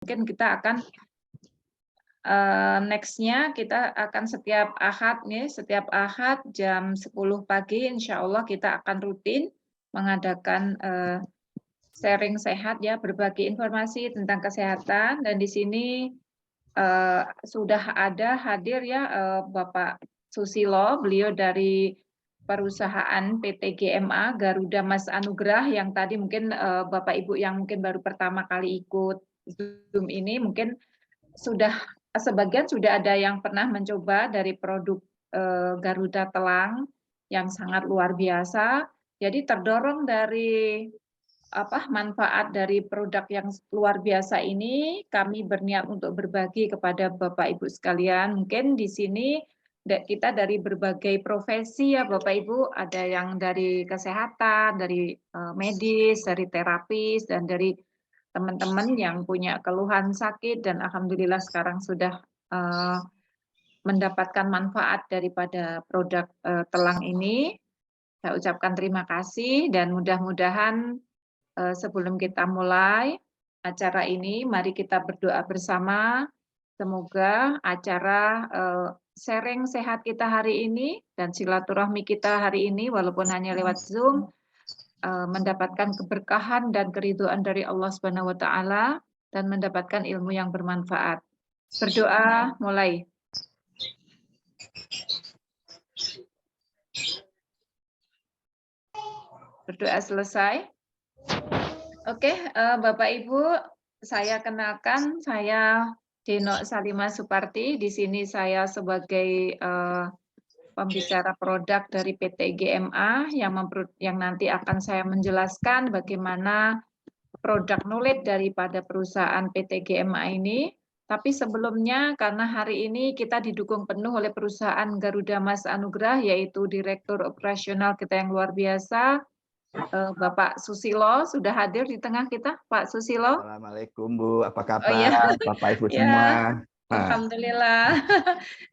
Mungkin kita akan next-nya kita akan setiap Ahad nih, setiap Ahad jam 10 pagi insya Allah kita akan rutin mengadakan sharing sehat ya, berbagi informasi tentang kesehatan, dan di sini sudah ada hadir ya Bapak Susilo, beliau dari perusahaan PT GMA Garuda Mas Anugrah, yang tadi mungkin Bapak Ibu yang mungkin baru pertama kali ikut Zoom ini mungkin sudah sebagian sudah ada yang pernah mencoba dari produk Garuda Telang yang sangat luar biasa. Jadi terdorong dari manfaat dari produk yang luar biasa ini, kami berniat untuk berbagi kepada Bapak Ibu sekalian. Mungkin di sini kita dari berbagai profesi ya Bapak Ibu, ada yang dari kesehatan, dari medis, dari terapis, dan dari teman-teman yang punya keluhan sakit, dan alhamdulillah sekarang sudah mendapatkan manfaat daripada produk telang ini. Saya ucapkan terima kasih, dan mudah-mudahan sebelum kita mulai acara ini, mari kita berdoa bersama. Semoga acara sharing sehat kita hari ini dan silaturahmi kita hari ini, walaupun hanya lewat Zoom, mendapatkan keberkahan dan keridhaan dari Allah Subhanahu wa Ta'ala, dan mendapatkan ilmu yang bermanfaat. Berdoa mulai. Berdoa selesai. Oke, Bapak Ibu, saya kenalkan, saya Deno Salima Suparti. Di sini saya sebagai pembicara produk dari PT GMA yang nanti akan saya menjelaskan bagaimana produk knowledge daripada perusahaan PT GMA ini. Tapi sebelumnya, karena hari ini kita didukung penuh oleh perusahaan Garuda Mas Anugrah, yaitu Direktur Operasional kita yang luar biasa, Bapak Susilo, sudah hadir di tengah kita, Pak Susilo. Assalamualaikum Bu, apa kabar? Oh iya, Bapak Ibu ya, semua. alhamdulillah.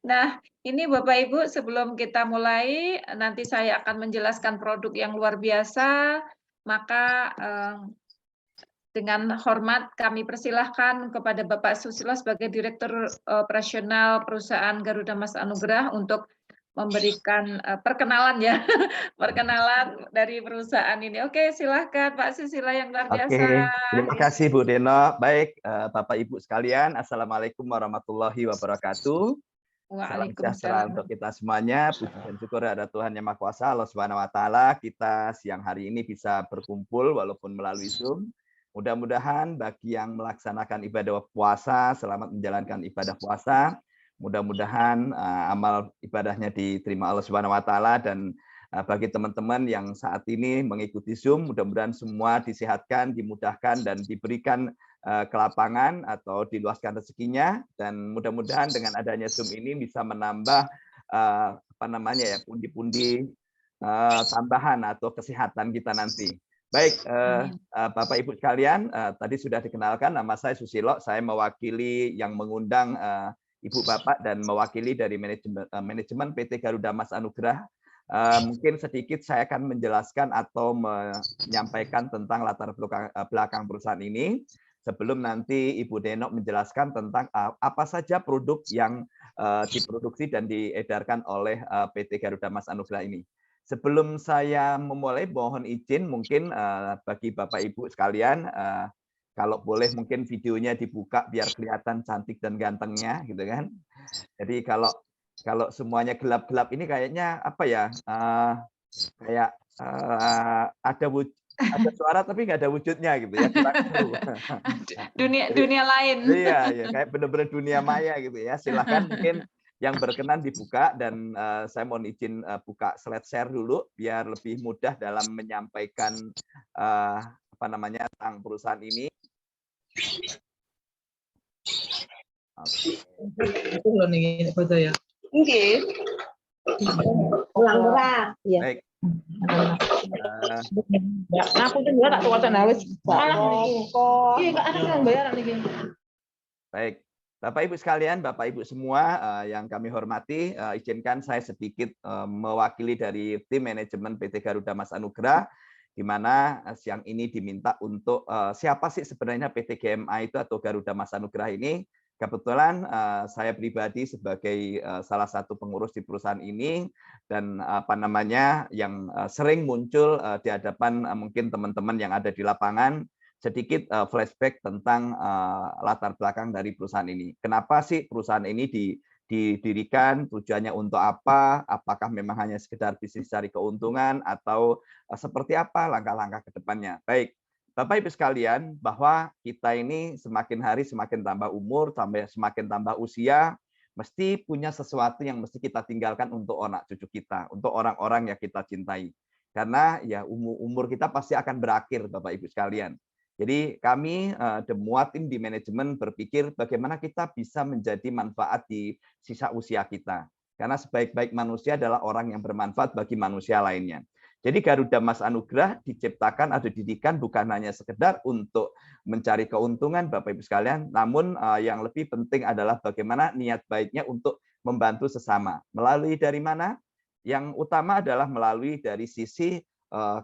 Nah, ini Bapak Ibu, sebelum kita mulai, nanti saya akan menjelaskan produk yang luar biasa, maka dengan hormat kami persilahkan kepada Bapak Susilo sebagai Direktur Operasional Perusahaan Garuda Mas Anugrah untuk memberikan perkenalan ya, perkenalan dari perusahaan ini. Oke, silahkan Pak Susilo yang luar biasa. Oke, terima kasih Bu Deno. Baik, Bapak Ibu sekalian, Assalamualaikum warahmatullahi wabarakatuh. Salam sejahtera untuk kita semuanya. Puji dan syukur ada Tuhan Yang Maha Kuasa, Allah Subhanahu wa Ta'ala. Kita siang hari ini bisa berkumpul walaupun melalui Zoom. Mudah-mudahan bagi yang melaksanakan ibadah puasa, selamat menjalankan ibadah puasa. Mudah-mudahan amal ibadahnya diterima Allah Subhanahu wa Ta'ala, dan bagi teman-teman yang saat ini mengikuti Zoom, mudah-mudahan semua disehatkan, dimudahkan, dan diberikan kelapangan atau diluaskan rezekinya, dan mudah-mudahan dengan adanya Zoom ini bisa menambah pundi-pundi tambahan atau kesehatan kita nanti. Baik, Bapak Ibu sekalian, tadi sudah dikenalkan nama saya Susilo, saya mewakili yang mengundang Ibu Bapak dan mewakili dari manajemen PT Garuda Mas Anugrah. Mungkin sedikit saya akan menjelaskan atau menyampaikan tentang latar belakang perusahaan ini sebelum nanti Ibu Denok menjelaskan tentang apa saja produk yang diproduksi dan diedarkan oleh PT Garuda Mas Anugrah ini. Sebelum saya memulai, mohon izin mungkin bagi Bapak Ibu sekalian, kalau boleh mungkin videonya dibuka biar kelihatan cantik dan gantengnya, gitu kan. Jadi kalau semuanya gelap-gelap ini kayaknya apa ya? Kayak ada suara tapi nggak ada wujudnya gitu ya. Dunia lain. Iya, ya, kayak benar-benar dunia maya gitu ya. Silakan mungkin yang berkenan dibuka, dan saya mohon izin buka slide share dulu biar lebih mudah dalam menyampaikan tentang perusahaan ini. Itu loh nih foto ya. Nggih. Ulang-ulang. Iya. Baik. Nah, aku juga tak tuh wis. Iya, Kak, ada yang bayaran iki. Baik. Bapak Ibu sekalian, Bapak Ibu semua yang kami hormati, izinkan saya sedikit mewakili dari tim manajemen PT Garuda Mas Anugrah di mana siang ini diminta untuk siapa sih sebenarnya PT GMA itu atau Garuda Mas Anugrah ini. Kebetulan saya pribadi sebagai salah satu pengurus di perusahaan ini dan apa namanya yang sering muncul di hadapan mungkin teman-teman yang ada di lapangan, sedikit flashback tentang latar belakang dari perusahaan ini. Kenapa sih perusahaan ini didirikan, tujuannya untuk apa, apakah memang hanya sekedar bisnis cari keuntungan atau seperti apa langkah-langkah ke depannya. Baik, Bapak Ibu sekalian, bahwa kita ini semakin hari semakin tambah umur, sampai semakin tambah usia, mesti punya sesuatu yang mesti kita tinggalkan untuk anak cucu kita, untuk orang-orang yang kita cintai. Karena ya umur kita pasti akan berakhir, Bapak Ibu sekalian. Jadi kami The Muat Team di manajemen berpikir bagaimana kita bisa menjadi manfaat di sisa usia kita. Karena sebaik-baik manusia adalah orang yang bermanfaat bagi manusia lainnya. Jadi Garuda Mas Anugrah diciptakan atau didikan bukan hanya sekedar untuk mencari keuntungan Bapak Ibu sekalian, namun yang lebih penting adalah bagaimana niat baiknya untuk membantu sesama. Melalui dari mana? Yang utama adalah melalui dari sisi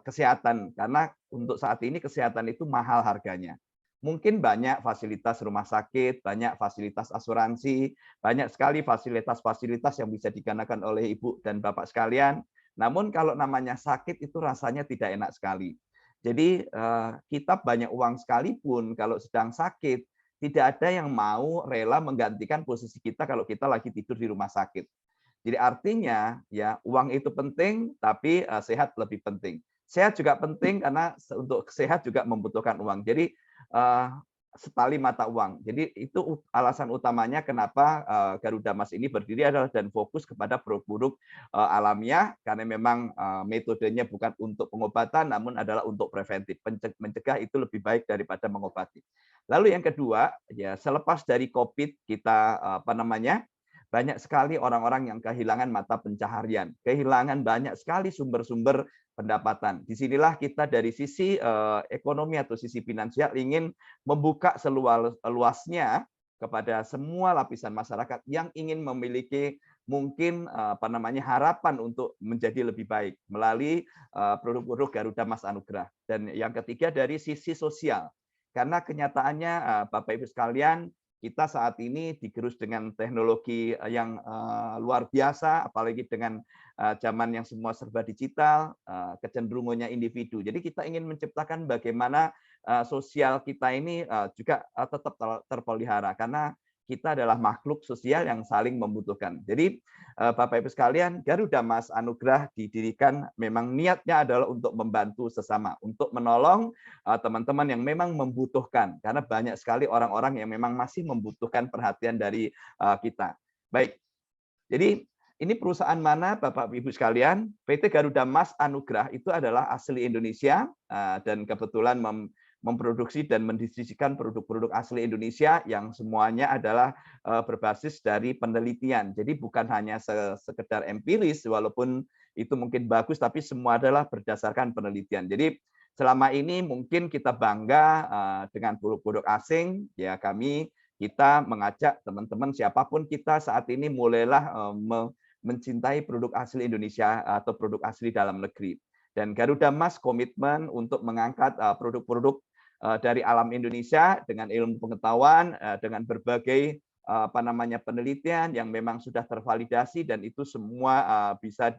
kesehatan, karena untuk saat ini kesehatan itu mahal harganya. Mungkin banyak fasilitas rumah sakit, banyak fasilitas asuransi, banyak sekali fasilitas-fasilitas yang bisa digunakan oleh Ibu dan Bapak sekalian. Namun kalau namanya sakit itu rasanya tidak enak sekali. Jadi kita banyak uang sekalipun kalau sedang sakit, tidak ada yang mau rela menggantikan posisi kita kalau kita lagi tidur di rumah sakit. Jadi artinya ya uang itu penting, tapi sehat lebih penting. Sehat juga penting karena untuk sehat juga membutuhkan uang. Jadi setali mata uang. Jadi itu alasan utamanya kenapa Garuda Mas ini berdiri adalah dan fokus kepada produk-produk alamiah karena memang metodenya bukan untuk pengobatan namun adalah untuk preventif. Mencegah itu lebih baik daripada mengobati. Lalu yang kedua, ya selepas dari Covid kita banyak sekali orang-orang yang kehilangan mata pencaharian, kehilangan banyak sekali sumber-sumber pendapatan. Disinilah kita dari sisi ekonomi atau sisi finansial ingin membuka seluas-luasnya kepada semua lapisan masyarakat yang ingin memiliki mungkin harapan untuk menjadi lebih baik melalui produk-produk Garuda Mas Anugrah. Dan yang ketiga dari sisi sosial. Karena kenyataannya Bapak Ibu sekalian, kita saat ini digerus dengan teknologi yang luar biasa, apalagi dengan zaman yang semua serba digital, kecenderungannya individu. Jadi kita ingin menciptakan bagaimana sosial kita ini juga tetap terpelihara, karena kita adalah makhluk sosial yang saling membutuhkan. Jadi Bapak Ibu sekalian, Garuda Mas Anugrah didirikan memang niatnya adalah untuk membantu sesama, untuk menolong teman-teman yang memang membutuhkan, karena banyak sekali orang-orang yang memang masih membutuhkan perhatian dari kita. Baik, jadi ini perusahaan mana Bapak Ibu sekalian? PT Garuda Mas Anugrah itu adalah asli Indonesia dan kebetulan memproduksi dan mendistribusikan produk-produk asli Indonesia yang semuanya adalah berbasis dari penelitian. Jadi bukan hanya sekedar empiris, walaupun itu mungkin bagus, tapi semua adalah berdasarkan penelitian. Jadi selama ini mungkin kita bangga dengan produk-produk asing, ya kita mengajak teman-teman siapapun kita saat ini mulailah mencintai produk asli Indonesia atau produk asli dalam negeri. Dan Garuda Mas komitmen untuk mengangkat produk-produk dari alam Indonesia dengan ilmu pengetahuan, dengan berbagai penelitian yang memang sudah tervalidasi dan itu semua bisa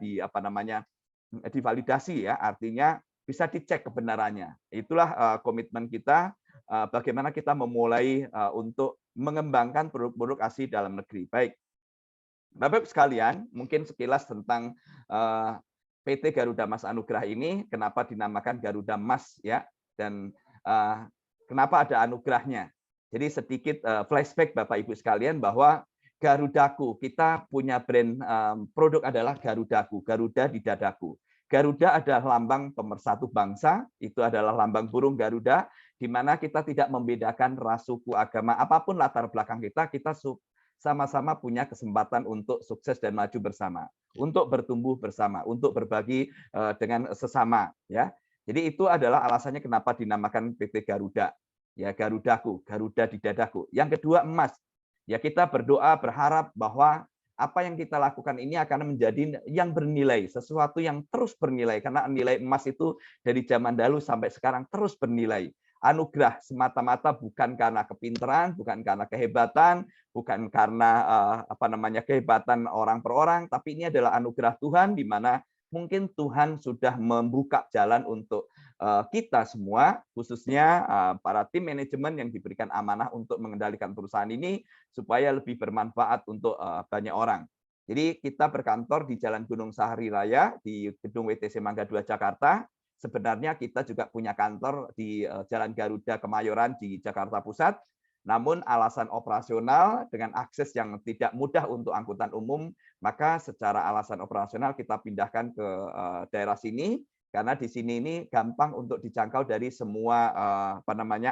divalidasi ya, artinya bisa dicek kebenarannya. Itulah komitmen kita bagaimana kita memulai untuk mengembangkan produk-produk asli dalam negeri. Baik, Bapak sekalian, mungkin sekilas tentang PT Garuda Mas Anugrah ini, kenapa dinamakan Garuda Mas ya, dan kenapa ada anugerahnya. Jadi sedikit flashback Bapak Ibu sekalian bahwa Garudaku, kita punya brand produk adalah Garudaku, Garuda di dadaku. Garuda adalah lambang pemersatu bangsa, itu adalah lambang burung Garuda, di mana kita tidak membedakan ras, suku, agama, apapun latar belakang kita sama-sama punya kesempatan untuk sukses dan maju bersama, untuk bertumbuh bersama, untuk berbagi dengan sesama. Ya, jadi itu adalah alasannya kenapa dinamakan PT Garuda. Ya, Garudaku, Garuda di dadaku. Yang kedua emas. Ya, kita berdoa berharap bahwa apa yang kita lakukan ini akan menjadi yang bernilai, sesuatu yang terus bernilai, karena nilai emas itu dari zaman dahulu sampai sekarang terus bernilai. Anugerah semata-mata bukan karena kepintaran, bukan karena kehebatan, bukan karena kehebatan orang per orang, tapi ini adalah anugerah Tuhan di mana mungkin Tuhan sudah membuka jalan untuk kita semua, khususnya para tim manajemen yang diberikan amanah untuk mengendalikan perusahaan ini supaya lebih bermanfaat untuk banyak orang. Jadi kita berkantor di Jalan Gunung Sahari Raya di gedung WTC Mangga 2 Jakarta. Sebenarnya kita juga punya kantor di Jalan Garuda Kemayoran di Jakarta Pusat. Namun alasan operasional dengan akses yang tidak mudah untuk angkutan umum, maka secara alasan operasional kita pindahkan ke daerah sini karena di sini ini gampang untuk dijangkau dari semua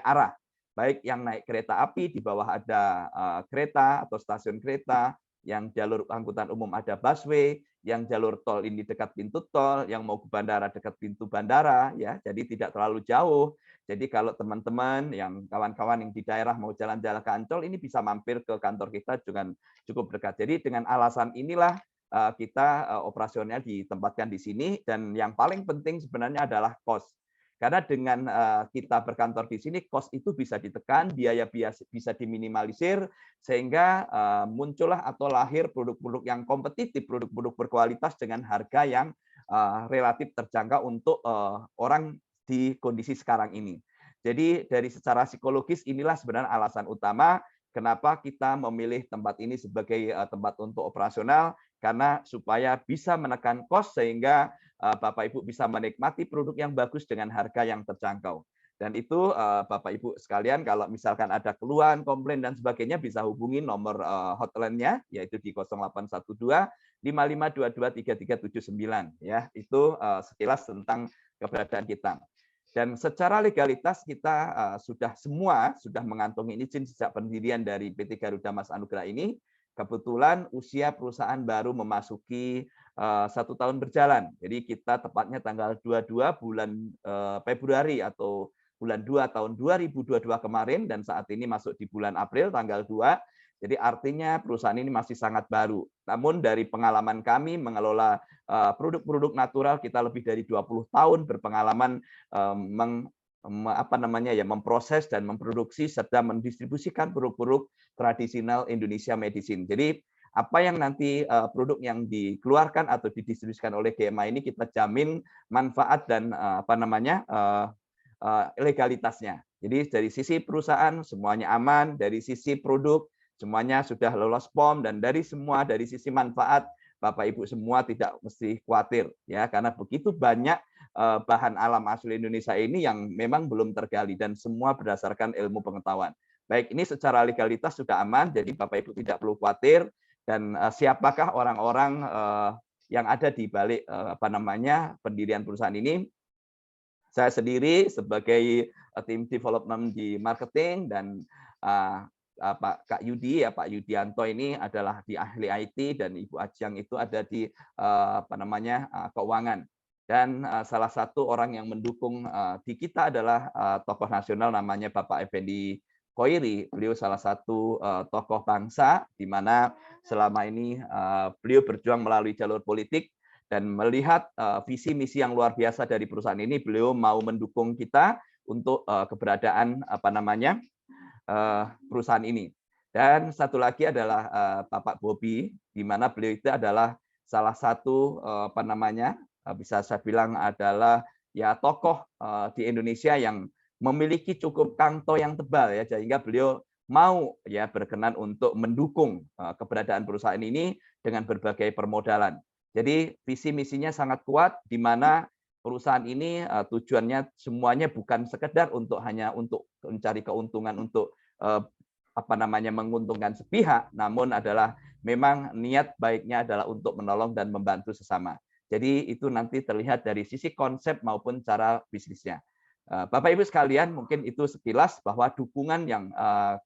arah. Baik yang naik kereta api di bawah ada kereta atau stasiun kereta, yang jalur angkutan umum ada busway, yang jalur tol ini dekat pintu tol, yang mau ke bandara dekat pintu bandara, ya, jadi tidak terlalu jauh. Jadi kalau teman-teman yang kawan-kawan yang di daerah mau jalan-jalan ke Ancol ini bisa mampir ke kantor kita dengan cukup dekat. Jadi dengan alasan inilah kita operasionalnya ditempatkan di sini, dan yang paling penting sebenarnya adalah cost. Karena dengan kita berkantor di sini, cost itu bisa ditekan, biaya bisa diminimalisir, sehingga muncullah atau lahir produk-produk yang kompetitif, produk-produk berkualitas dengan harga yang relatif terjangkau untuk orang di kondisi sekarang ini. Jadi dari secara psikologis inilah sebenarnya alasan utama kenapa kita memilih tempat ini sebagai tempat untuk operasional, karena supaya bisa menekan cost sehingga Bapak Ibu bisa menikmati produk yang bagus dengan harga yang terjangkau. Dan itu Bapak Ibu sekalian, kalau misalkan ada keluhan, komplain dan sebagainya bisa hubungi nomor hotline-nya, yaitu di 0812 5522 3379, ya. Itu sekilas tentang keberadaan kita. Dan secara legalitas kita sudah mengantongi izin sejak pendirian dari PT Garuda Mas Anugrah ini. Kebetulan usia perusahaan baru memasuki 1 tahun berjalan. Jadi kita tepatnya tanggal 22 bulan Februari atau bulan 2 tahun 2022 kemarin, dan saat ini masuk di bulan April tanggal 2. Jadi artinya perusahaan ini masih sangat baru. Namun dari pengalaman kami mengelola produk-produk natural, kita lebih dari 20 tahun berpengalaman memproses dan memproduksi serta mendistribusikan produk-produk tradisional Indonesia Medicine. Jadi apa yang nanti produk yang dikeluarkan atau didistribusikan oleh GMA ini kita jamin manfaat dan legalitasnya. Jadi dari sisi perusahaan semuanya aman, dari sisi produk semuanya sudah lolos POM, dan dari sisi manfaat Bapak Ibu semua tidak mesti khawatir, ya, karena begitu banyak bahan alam asli Indonesia ini yang memang belum tergali dan semua berdasarkan ilmu pengetahuan. Baik, ini secara legalitas sudah aman, jadi Bapak Ibu tidak perlu khawatir. Dan siapakah orang-orang yang ada di balik pendirian perusahaan ini? Saya sendiri sebagai tim development di marketing, dan Pak Yudianto ini adalah di ahli IT, dan Ibu Ajang itu ada di keuangan. Dan salah satu orang yang mendukung di kita adalah tokoh nasional namanya Bapak Effendi Koiri. Beliau salah satu tokoh bangsa di mana selama ini beliau berjuang melalui jalur politik, dan melihat visi misi yang luar biasa dari perusahaan ini, beliau mau mendukung kita untuk keberadaan perusahaan ini. Dan satu lagi adalah Bapak Bobi, di mana beliau itu adalah salah satu bisa saya bilang adalah ya tokoh di Indonesia yang memiliki cukup kanto yang tebal, ya, sehingga beliau mau ya berkenan untuk mendukung keberadaan perusahaan ini dengan berbagai permodalan. Jadi visi misinya sangat kuat, di mana perusahaan ini tujuannya semuanya bukan sekedar hanya untuk mencari keuntungan untuk menguntungkan sepihak, namun adalah memang niat baiknya adalah untuk menolong dan membantu sesama. Jadi itu nanti terlihat dari sisi konsep maupun cara bisnisnya. Bapak Ibu sekalian, mungkin itu sekilas bahwa dukungan yang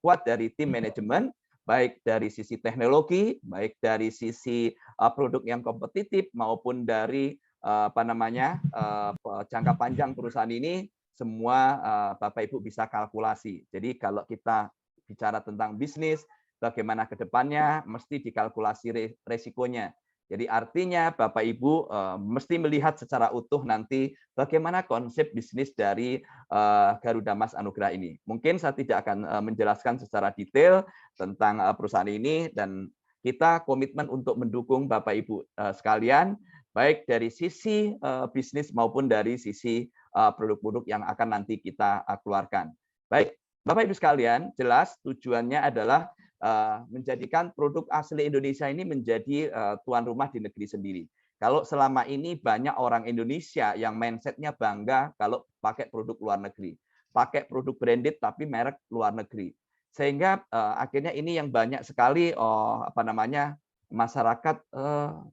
kuat dari tim manajemen, baik dari sisi teknologi, baik dari sisi produk yang kompetitif, maupun dari jangka panjang perusahaan ini, semua Bapak Ibu bisa kalkulasi. Jadi kalau kita bicara tentang bisnis, bagaimana ke depannya, mesti dikalkulasi resikonya. Jadi artinya Bapak Ibu mesti melihat secara utuh nanti bagaimana konsep bisnis dari Garuda Mas Anugrah ini. Mungkin saya tidak akan menjelaskan secara detail tentang perusahaan ini, dan kita komitmen untuk mendukung Bapak Ibu sekalian, baik dari sisi bisnis maupun dari sisi produk-produk yang akan nanti kita keluarkan. Baik, Bapak Ibu sekalian, jelas tujuannya adalah menjadikan produk asli Indonesia ini menjadi tuan rumah di negeri sendiri. Kalau selama ini banyak orang Indonesia yang mindset-nya bangga kalau pakai produk luar negeri, pakai produk branded tapi merek luar negeri, sehingga akhirnya ini yang banyak sekali masyarakat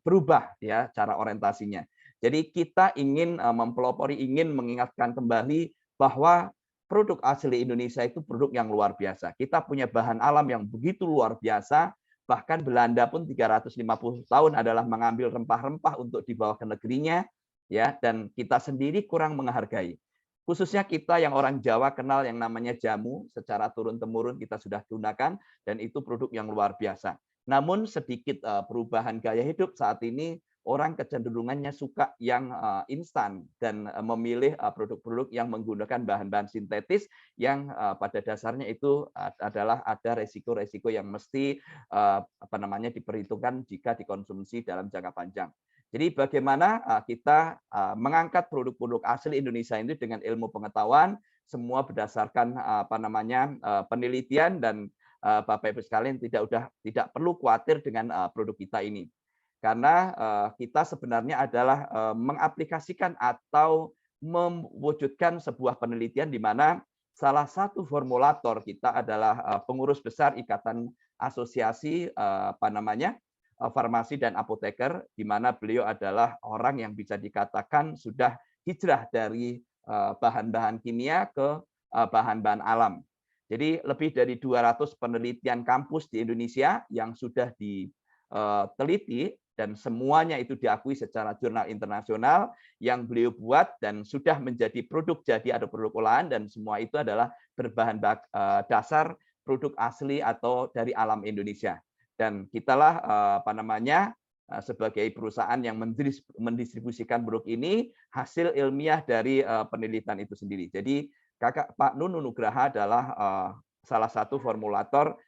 berubah ya cara orientasinya. Jadi kita ingin mempelopori, ingin mengingatkan kembali bahwa produk asli Indonesia itu produk yang luar biasa. Kita punya bahan alam yang begitu luar biasa, bahkan Belanda pun 350 tahun adalah mengambil rempah-rempah untuk dibawa ke negerinya, ya, dan kita sendiri kurang menghargai. Khususnya kita yang orang Jawa kenal yang namanya jamu, secara turun-temurun kita sudah gunakan, dan itu produk yang luar biasa. Namun sedikit perubahan gaya hidup saat ini, orang kecenderungannya suka yang instan dan memilih produk-produk yang menggunakan bahan-bahan sintetis yang pada dasarnya itu adalah ada resiko-resiko yang mesti diperhitungkan jika dikonsumsi dalam jangka panjang. Jadi bagaimana kita mengangkat produk-produk asli Indonesia ini dengan ilmu pengetahuan, semua berdasarkan penelitian, dan Bapak Ibu sekalian tidak perlu khawatir dengan produk kita ini. Karena kita sebenarnya adalah mengaplikasikan atau mewujudkan sebuah penelitian di mana salah satu formulator kita adalah pengurus besar Ikatan Asosiasi Farmasi dan Apoteker, di mana beliau adalah orang yang bisa dikatakan sudah hijrah dari bahan-bahan kimia ke bahan-bahan alam. Jadi lebih dari 200 penelitian kampus di Indonesia yang sudah diteliti, dan semuanya itu diakui secara jurnal internasional yang beliau buat dan sudah menjadi produk jadi atau produk olahan, dan semua itu adalah berbahan dasar produk asli atau dari alam Indonesia. Dan kitalah sebagai perusahaan yang mendistribusikan produk ini hasil ilmiah dari penelitian itu sendiri. Jadi Pak Nunu Nugraha adalah salah satu formulator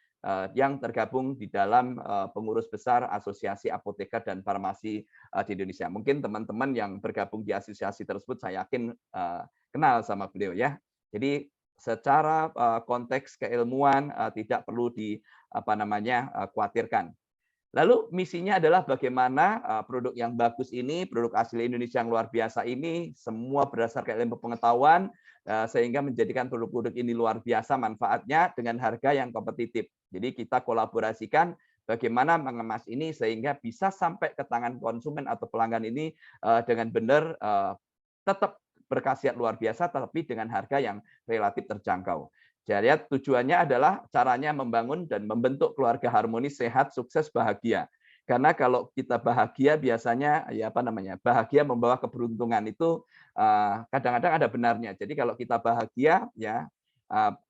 yang tergabung di dalam pengurus besar Asosiasi Apoteker dan Farmasi di Indonesia. Mungkin teman-teman yang bergabung di asosiasi tersebut saya yakin kenal sama beliau ya. Jadi secara konteks keilmuan tidak perlu khawatirkan. Lalu misinya adalah bagaimana produk yang bagus ini, produk asli Indonesia yang luar biasa ini, semua berdasarkan ilmu pengetahuan, sehingga menjadikan produk-produk ini luar biasa manfaatnya dengan harga yang kompetitif. Jadi kita kolaborasikan bagaimana mengemas ini sehingga bisa sampai ke tangan konsumen atau pelanggan ini dengan benar tetap berkhasiat luar biasa, tetapi dengan harga yang relatif terjangkau. Jadi tujuannya adalah caranya membangun dan membentuk keluarga harmonis, sehat, sukses, bahagia. Karena kalau kita bahagia biasanya bahagia membawa keberuntungan, itu kadang-kadang ada benarnya. Jadi kalau kita bahagia ya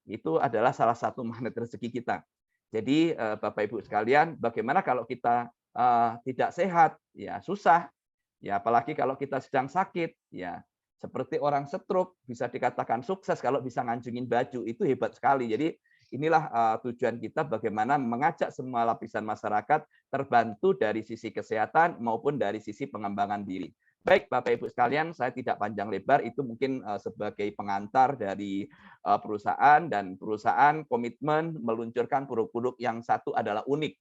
itu adalah salah satu magnet rezeki kita. Jadi Bapak Ibu sekalian, bagaimana kalau kita tidak sehat, ya susah. Ya apalagi kalau kita sedang sakit, ya seperti orang stroke, bisa dikatakan sukses kalau bisa ngancungin baju, itu hebat sekali. Jadi inilah tujuan kita, bagaimana mengajak semua lapisan masyarakat terbantu dari sisi kesehatan maupun dari sisi pengembangan diri. Baik Bapak Ibu sekalian, saya tidak panjang lebar, itu mungkin sebagai pengantar dari perusahaan, dan perusahaan komitmen meluncurkan produk-produk yang satu adalah unik.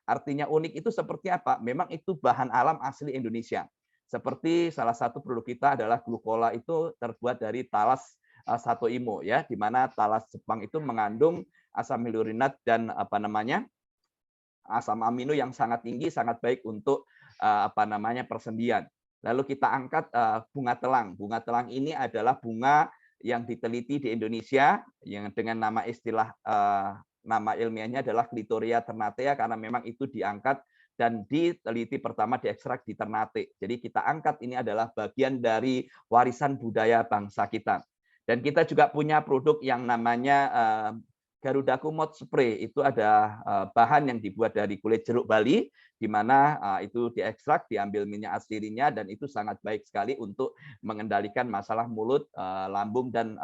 Artinya unik itu seperti apa? Memang itu bahan alam asli Indonesia. Seperti salah satu produk kita adalah glukola, itu terbuat dari talas satoimo ya, di mana talas Jepang itu mengandung asam hyaluronat dan asam amino yang sangat tinggi, sangat baik untuk persendian. Lalu kita angkat bunga telang. Bunga telang ini adalah bunga yang diteliti di Indonesia yang dengan nama nama ilmiahnya adalah Clitoria ternatea, karena memang itu diangkat dan diteliti pertama diekstrak di Ternate. Jadi kita angkat, ini adalah bagian dari warisan budaya bangsa kita. Dan kita juga punya produk yang namanya Garuda Kumot Spray itu ada bahan yang dibuat dari kulit jeruk Bali, di mana itu diekstrak, diambil minyak aslinya, dan itu sangat baik sekali untuk mengendalikan masalah mulut, lambung, dan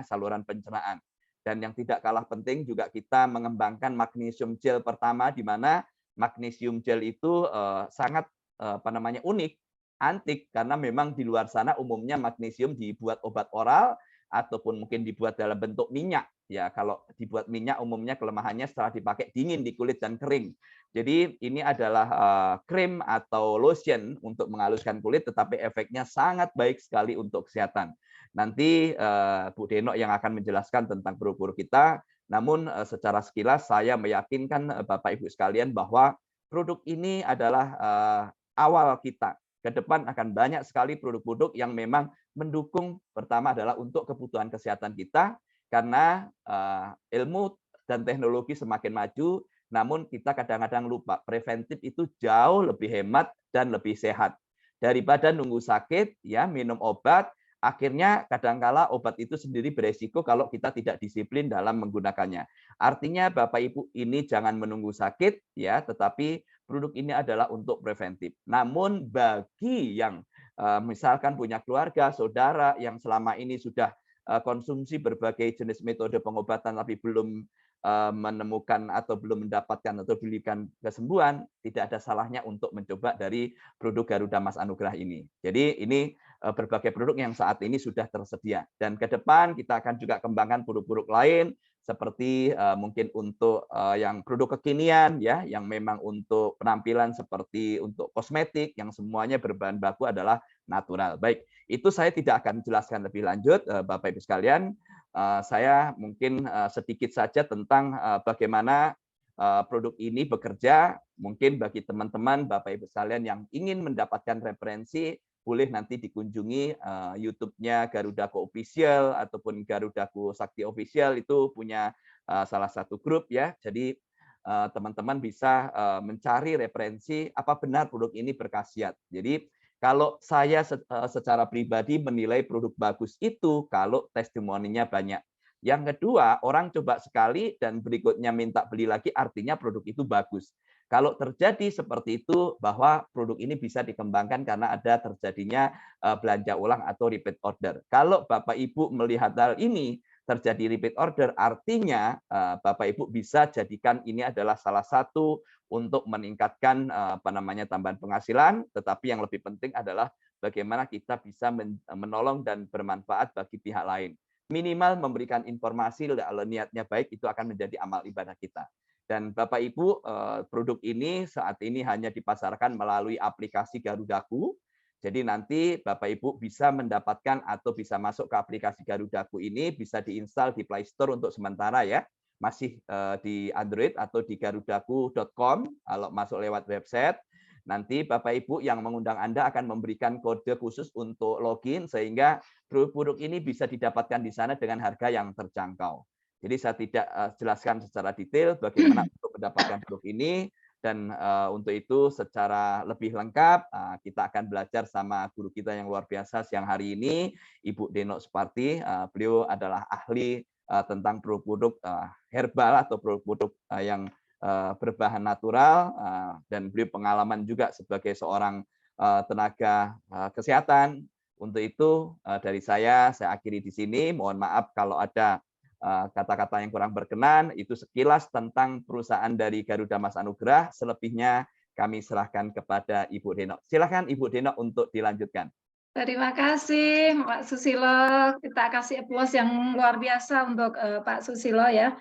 saluran pencernaan. Dan yang tidak kalah penting juga kita mengembangkan magnesium gel pertama, di mana magnesium gel itu sangat unik, antik, karena memang di luar sana umumnya magnesium dibuat obat oral ataupun mungkin dibuat dalam bentuk minyak. Ya, kalau dibuat minyak umumnya kelemahannya setelah dipakai dingin di kulit dan kering. Jadi ini adalah krim atau lotion untuk menghaluskan kulit, tetapi efeknya sangat baik sekali untuk kesehatan. Nanti Bu Denok yang akan menjelaskan tentang produk-produk kita. Namun secara sekilas saya meyakinkan Bapak Ibu sekalian bahwa produk ini adalah awal kita. Ke depan akan banyak sekali produk-produk yang memang mendukung, pertama adalah untuk kebutuhan kesehatan kita, karena ilmu dan teknologi semakin maju, namun kita kadang-kadang lupa preventif itu jauh lebih hemat dan lebih sehat daripada nunggu sakit, ya minum obat. Akhirnya kadangkala obat itu sendiri beresiko kalau kita tidak disiplin dalam menggunakannya. Artinya Bapak Ibu ini jangan menunggu sakit, ya, tetapi produk ini adalah untuk preventif. Namun bagi yang misalkan punya keluarga, saudara yang selama ini sudah konsumsi berbagai jenis metode pengobatan tapi belum menemukan atau belum mendapatkan atau belikan kesembuhan, tidak ada salahnya untuk mencoba dari produk Garuda Mas Anugrah ini. Jadi ini berbagai produk yang saat ini sudah tersedia, dan ke depan kita akan juga kembangkan produk-produk lain seperti mungkin untuk yang produk kekinian, ya, yang memang untuk penampilan seperti untuk kosmetik yang semuanya berbahan baku adalah natural. Baik, itu saya tidak akan jelaskan lebih lanjut, Bapak Ibu sekalian. Saya mungkin sedikit saja tentang bagaimana produk ini bekerja. Mungkin bagi teman-teman Bapak Ibu sekalian yang ingin mendapatkan referensi, boleh nanti dikunjungi YouTube-nya Garudaku Official ataupun Garudaku Sakti Official, itu punya salah satu grup, ya. Jadi teman-teman bisa mencari referensi apa benar produk ini berkhasiat. Jadi kalau saya secara pribadi menilai produk bagus itu kalau testimoninya banyak. Yang kedua, orang coba sekali dan berikutnya minta beli lagi, artinya produk itu bagus. Kalau terjadi seperti itu, bahwa produk ini bisa dikembangkan karena ada terjadinya belanja ulang atau repeat order. Kalau Bapak Ibu melihat hal ini terjadi repeat order, artinya Bapak Ibu bisa jadikan ini adalah salah satu untuk meningkatkan tambahan penghasilan, tetapi yang lebih penting adalah bagaimana kita bisa menolong dan bermanfaat bagi pihak lain. Minimal memberikan informasi, kalau niatnya baik, itu akan menjadi amal ibadah kita. Dan Bapak Ibu, produk ini saat ini hanya dipasarkan melalui aplikasi Garudaku. Jadi nanti Bapak Ibu bisa mendapatkan atau bisa masuk ke aplikasi Garudaku ini, bisa diinstal di Play Store untuk sementara, ya. Masih di Android atau di garudaku.com, kalau masuk lewat website. Nanti Bapak Ibu yang mengundang Anda akan memberikan kode khusus untuk login, sehingga produk ini bisa didapatkan di sana dengan harga yang terjangkau. Jadi saya tidak jelaskan secara detail bagaimana untuk mendapatkan produk ini, dan untuk itu secara lebih lengkap kita akan belajar sama guru kita yang luar biasa siang hari ini, Ibu Denok Suparti. Beliau adalah ahli tentang produk-produk herbal atau produk-produk yang berbahan natural, dan beliau pengalaman juga sebagai seorang tenaga kesehatan. Untuk itu dari saya akhiri di sini. Mohon maaf kalau ada kata-kata yang kurang berkenan. Itu sekilas tentang perusahaan dari Garuda Mas Anugrah. Selebihnya kami serahkan kepada Ibu Denok. Silakan Ibu Denok untuk dilanjutkan. Terima kasih Pak Susilo. Kita kasih aplaus yang luar biasa untuk Pak Susilo, ya.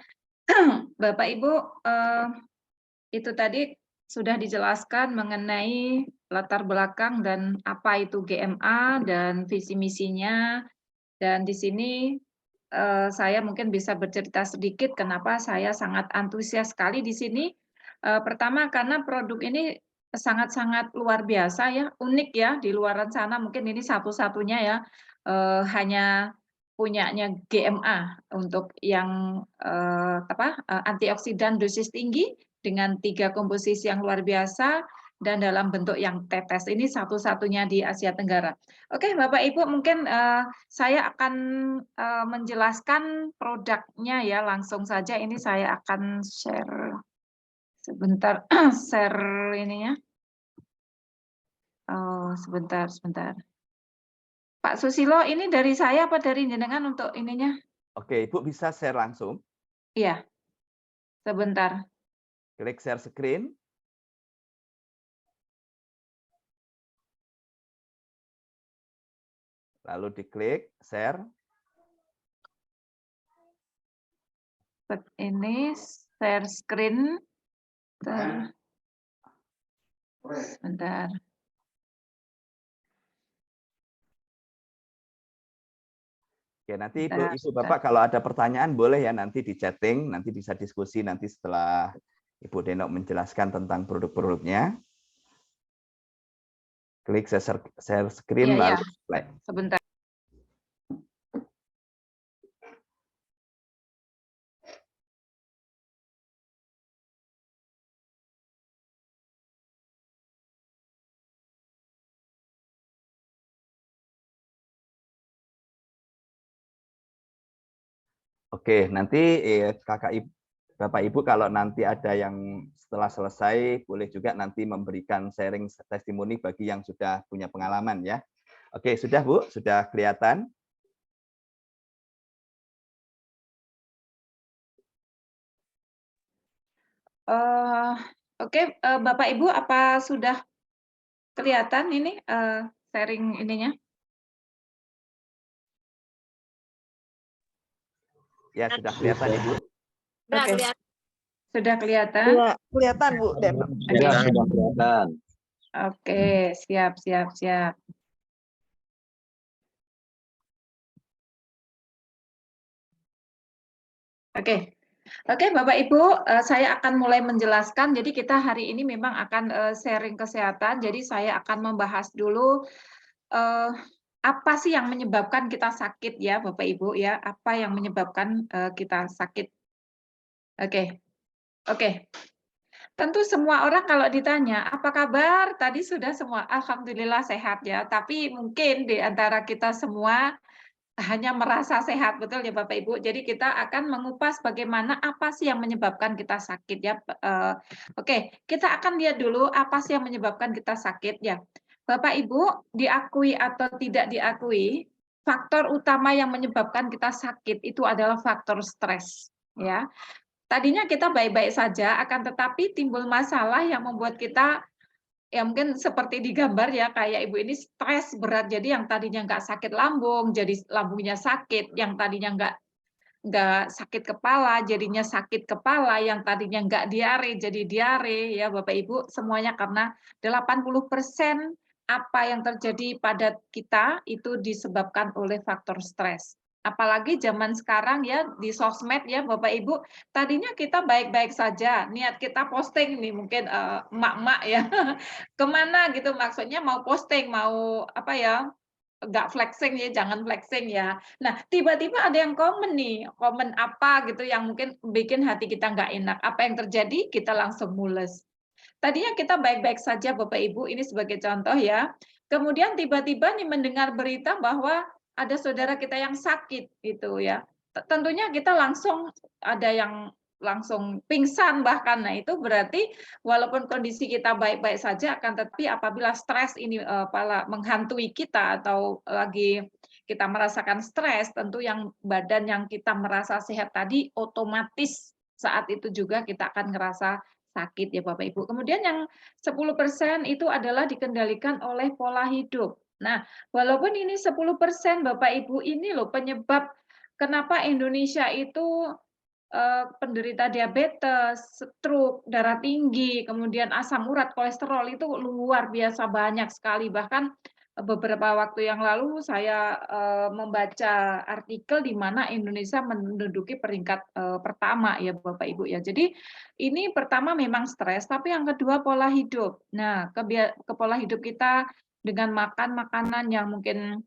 Bapak Ibu, itu tadi sudah dijelaskan mengenai latar belakang dan apa itu GMA dan visi misinya. Dan di sini saya mungkin bisa bercerita sedikit kenapa saya sangat antusias sekali di sini. Pertama karena produk ini sangat-sangat luar biasa, ya, unik, ya, di luaran sana mungkin ini satu-satunya, ya, hanya punyanya GMA untuk yang antioksidan dosis tinggi dengan 3 komposisi yang luar biasa, dan dalam bentuk yang tetes. Ini satu-satunya di Asia Tenggara. Oke, Bapak Ibu, mungkin saya akan menjelaskan produknya ya, langsung saja. Ini saya akan share sebentar, share ininya. Oh, sebentar. Pak Susilo, ini dari saya apa dari jenengan untuk ininya? Oke, Ibu bisa share langsung. Iya, sebentar. Klik share screen. Lalu diklik share. Ini share screen. Sebentar. Oke, nanti Ibu Bapak kalau ada pertanyaan boleh ya nanti di chatting, nanti bisa diskusi nanti setelah Ibu Denok menjelaskan tentang produk-produknya. Klik share screen Iya, lalu play. Sebentar. Oke, nanti Bapak Ibu kalau nanti ada yang setelah selesai boleh juga nanti memberikan sharing testimoni bagi yang sudah punya pengalaman ya. Oke, sudah Bu, sudah kelihatan? Oke, Bapak Ibu, apa sudah kelihatan ini sharing ininya? Ya, sudah kelihatan Ibu. Oke. Sudah kelihatan? Iya, kelihatan Bu Denok. Ya, sudah kelihatan. Oke, siap. Oke, Bapak Ibu, saya akan mulai menjelaskan. Jadi kita hari ini memang akan sharing kesehatan. Jadi saya akan membahas dulu apa sih yang menyebabkan kita sakit ya, Bapak Ibu ya? Apa yang menyebabkan kita sakit? Oke. Tentu semua orang kalau ditanya, apa kabar? Tadi sudah semua, alhamdulillah sehat ya. Tapi mungkin di antara kita semua hanya merasa sehat, betul ya Bapak Ibu. Jadi kita akan mengupas bagaimana apa sih yang menyebabkan kita sakit ya. Oke, kita akan lihat dulu apa sih yang menyebabkan kita sakit ya. Bapak Ibu, diakui atau tidak diakui, faktor utama yang menyebabkan kita sakit itu adalah faktor stres ya. Tadinya kita baik-baik saja, akan tetapi timbul masalah yang membuat kita ya mungkin seperti di gambar ya, kayak Ibu ini stres berat, jadi yang tadinya nggak sakit lambung, jadi lambungnya sakit, yang tadinya nggak sakit kepala, jadinya sakit kepala, yang tadinya nggak diare, jadi diare, ya Bapak Ibu, semuanya karena 80% apa yang terjadi pada kita itu disebabkan oleh faktor stres. Apalagi zaman sekarang ya, di sosmed ya Bapak Ibu, tadinya kita baik-baik saja, niat kita posting nih, mungkin emak-emak ya, kemana gitu maksudnya mau posting, mau apa ya, nggak flexing ya, jangan flexing ya. Nah, tiba-tiba ada yang komen nih, komen apa gitu yang mungkin bikin hati kita nggak enak. Apa yang terjadi? Kita langsung mules. Tadinya kita baik-baik saja Bapak Ibu, ini sebagai contoh ya. Kemudian tiba-tiba nih mendengar berita bahwa ada saudara kita yang sakit gitu ya. Tentunya kita langsung ada yang langsung pingsan bahkan. Nah, itu berarti walaupun kondisi kita baik-baik saja akan tetapi apabila stres ini menghantui kita atau lagi kita merasakan stres, tentu yang badan yang kita merasa sehat tadi otomatis saat itu juga kita akan ngerasa sakit ya Bapak Ibu. Kemudian yang 10% itu adalah dikendalikan oleh pola hidup. Nah, walaupun ini 10% Bapak Ibu, ini loh penyebab kenapa Indonesia itu penderita diabetes, stroke, darah tinggi, kemudian asam urat, kolesterol itu luar biasa banyak sekali. Bahkan beberapa waktu yang lalu saya membaca artikel di mana Indonesia menduduki peringkat pertama ya Bapak Ibu ya. Jadi ini pertama memang stres, tapi yang kedua pola hidup. Nah, ke pola hidup kita dengan makan makanan yang mungkin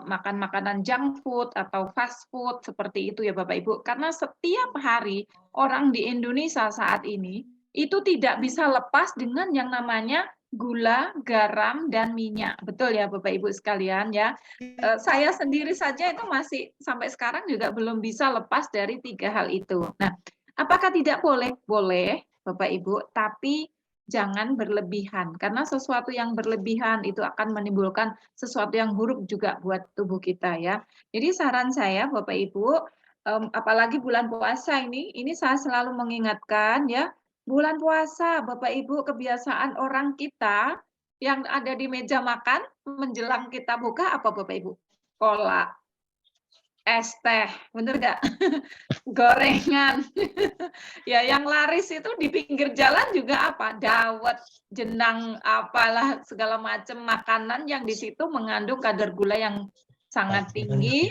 makan makanan junk food atau fast food seperti itu ya Bapak Ibu. Karena setiap hari orang di Indonesia saat ini itu tidak bisa lepas dengan yang namanya gula, garam, dan minyak. Betul ya Bapak Ibu sekalian ya. Saya sendiri saja itu masih sampai sekarang juga belum bisa lepas dari 3 hal itu. Nah, apakah tidak boleh? Boleh Bapak Ibu, tapi jangan berlebihan. Karena sesuatu yang berlebihan itu akan menimbulkan sesuatu yang buruk juga buat tubuh kita ya. Jadi saran saya Bapak Ibu, apalagi bulan puasa ini saya selalu mengingatkan ya, bulan puasa, Bapak Ibu, kebiasaan orang kita yang ada di meja makan menjelang kita buka apa Bapak Ibu? Kolak, es teh, bener nggak? Gorengan. Ya, yang laris itu di pinggir jalan juga apa? Dawet, jenang, apalah segala macam makanan yang di situ mengandung kadar gula yang sangat tinggi.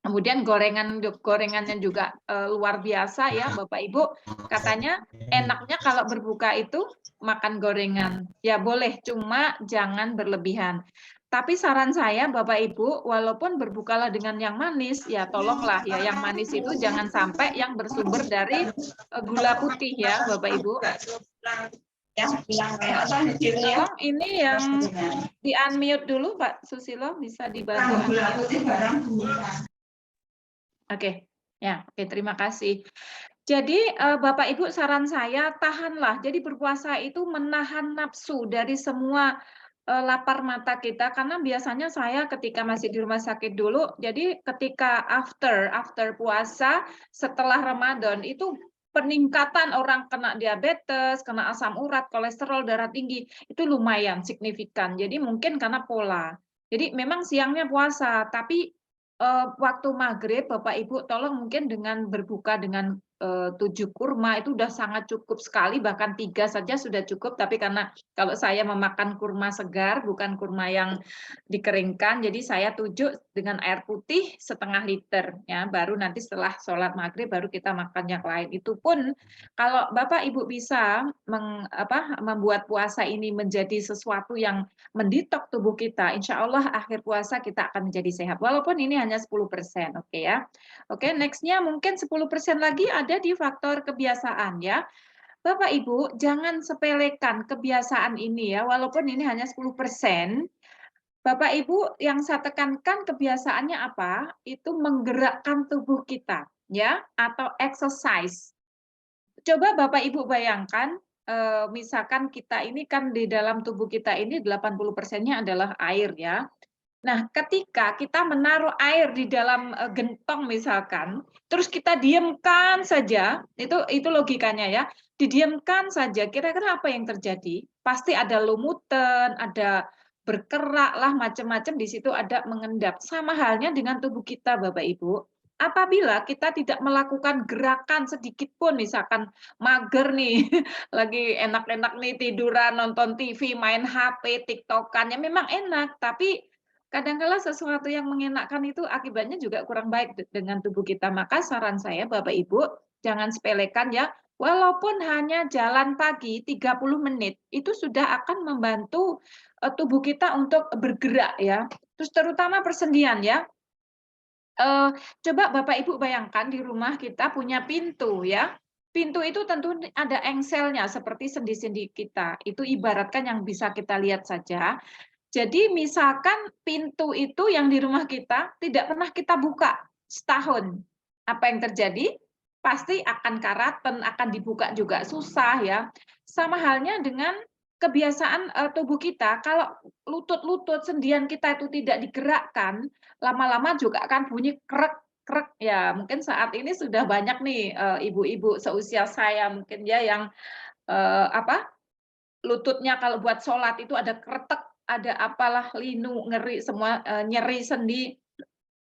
Kemudian gorengannya juga luar biasa ya Bapak Ibu. Katanya enaknya kalau berbuka itu makan gorengan. Ya boleh, cuma jangan berlebihan. Tapi saran saya Bapak Ibu, walaupun berbukalah dengan yang manis, ya tolonglah ya yang manis itu jangan sampai yang bersumber dari gula putih ya Bapak Ibu. Tolong ini yang di-unmute dulu Pak Susilo, bisa dibantu unmute. Oke, ya, oke, terima kasih. Jadi Bapak Ibu saran saya tahanlah. Jadi berpuasa itu menahan nafsu dari semua lapar mata kita karena biasanya saya ketika masih di rumah sakit dulu, jadi ketika after puasa setelah Ramadan itu peningkatan orang kena diabetes, kena asam urat, kolesterol, darah tinggi itu lumayan signifikan. Jadi mungkin karena pola. Jadi memang siangnya puasa, tapi waktu maghrib Bapak Ibu tolong mungkin dengan berbuka dengan 7 kurma itu udah sangat cukup sekali, bahkan 3 saja sudah cukup. Tapi karena kalau saya memakan kurma segar, bukan kurma yang dikeringkan, jadi saya 7 dengan air putih setengah liter ya. Baru nanti setelah sholat maghrib baru kita makan yang lain. Itu pun kalau Bapak Ibu bisa membuat puasa ini menjadi sesuatu yang menditok tubuh kita, insya Allah akhir puasa kita akan menjadi sehat. Walaupun ini hanya 10%, oke ya. Oke, next-nya mungkin 10% lagi ada di faktor kebiasaan ya. Bapak Ibu, jangan sepelekan kebiasaan ini ya, walaupun ini hanya 10%. Bapak Ibu, yang saya tekankan kebiasaannya apa? Itu menggerakkan tubuh kita ya, atau exercise. Coba Bapak Ibu bayangkan, misalkan kita ini kan di dalam tubuh kita ini 80%-nya adalah air ya. Nah, ketika kita menaruh air di dalam gentong misalkan, terus kita diamkan saja, itu logikanya ya, didiamkan saja, kira-kira apa yang terjadi? Pasti ada lumutan, ada berkerak lah, macam-macam di situ ada mengendap. Sama halnya dengan tubuh kita, Bapak Ibu. Apabila kita tidak melakukan gerakan sedikit pun, misalkan mager nih, lagi enak-enak nih tiduran, nonton TV, main HP, TikTok-an, ya memang enak, tapi kadang-kala sesuatu yang mengenakkan itu akibatnya juga kurang baik dengan tubuh kita. Maka saran saya Bapak Ibu, jangan sepelekan ya, walaupun hanya jalan pagi 30 menit, itu sudah akan membantu tubuh kita untuk bergerak ya. Terus terutama persendian ya. Coba Bapak Ibu bayangkan di rumah kita punya pintu ya. Pintu itu tentu ada engselnya seperti sendi-sendi kita. Itu ibaratkan yang bisa kita lihat saja. Jadi misalkan pintu itu yang di rumah kita tidak pernah kita buka setahun. Apa yang terjadi? Pasti akan karaten, akan dibuka juga susah ya. Sama halnya dengan kebiasaan tubuh kita, kalau lutut-lutut sendian kita itu tidak digerakkan, lama-lama juga akan bunyi krek-krek ya. Mungkin saat ini sudah banyak nih ibu-ibu seusia saya mungkin ya yang lututnya kalau buat sholat itu ada kretek, ada apalah linu, ngeri semua, nyeri sendi.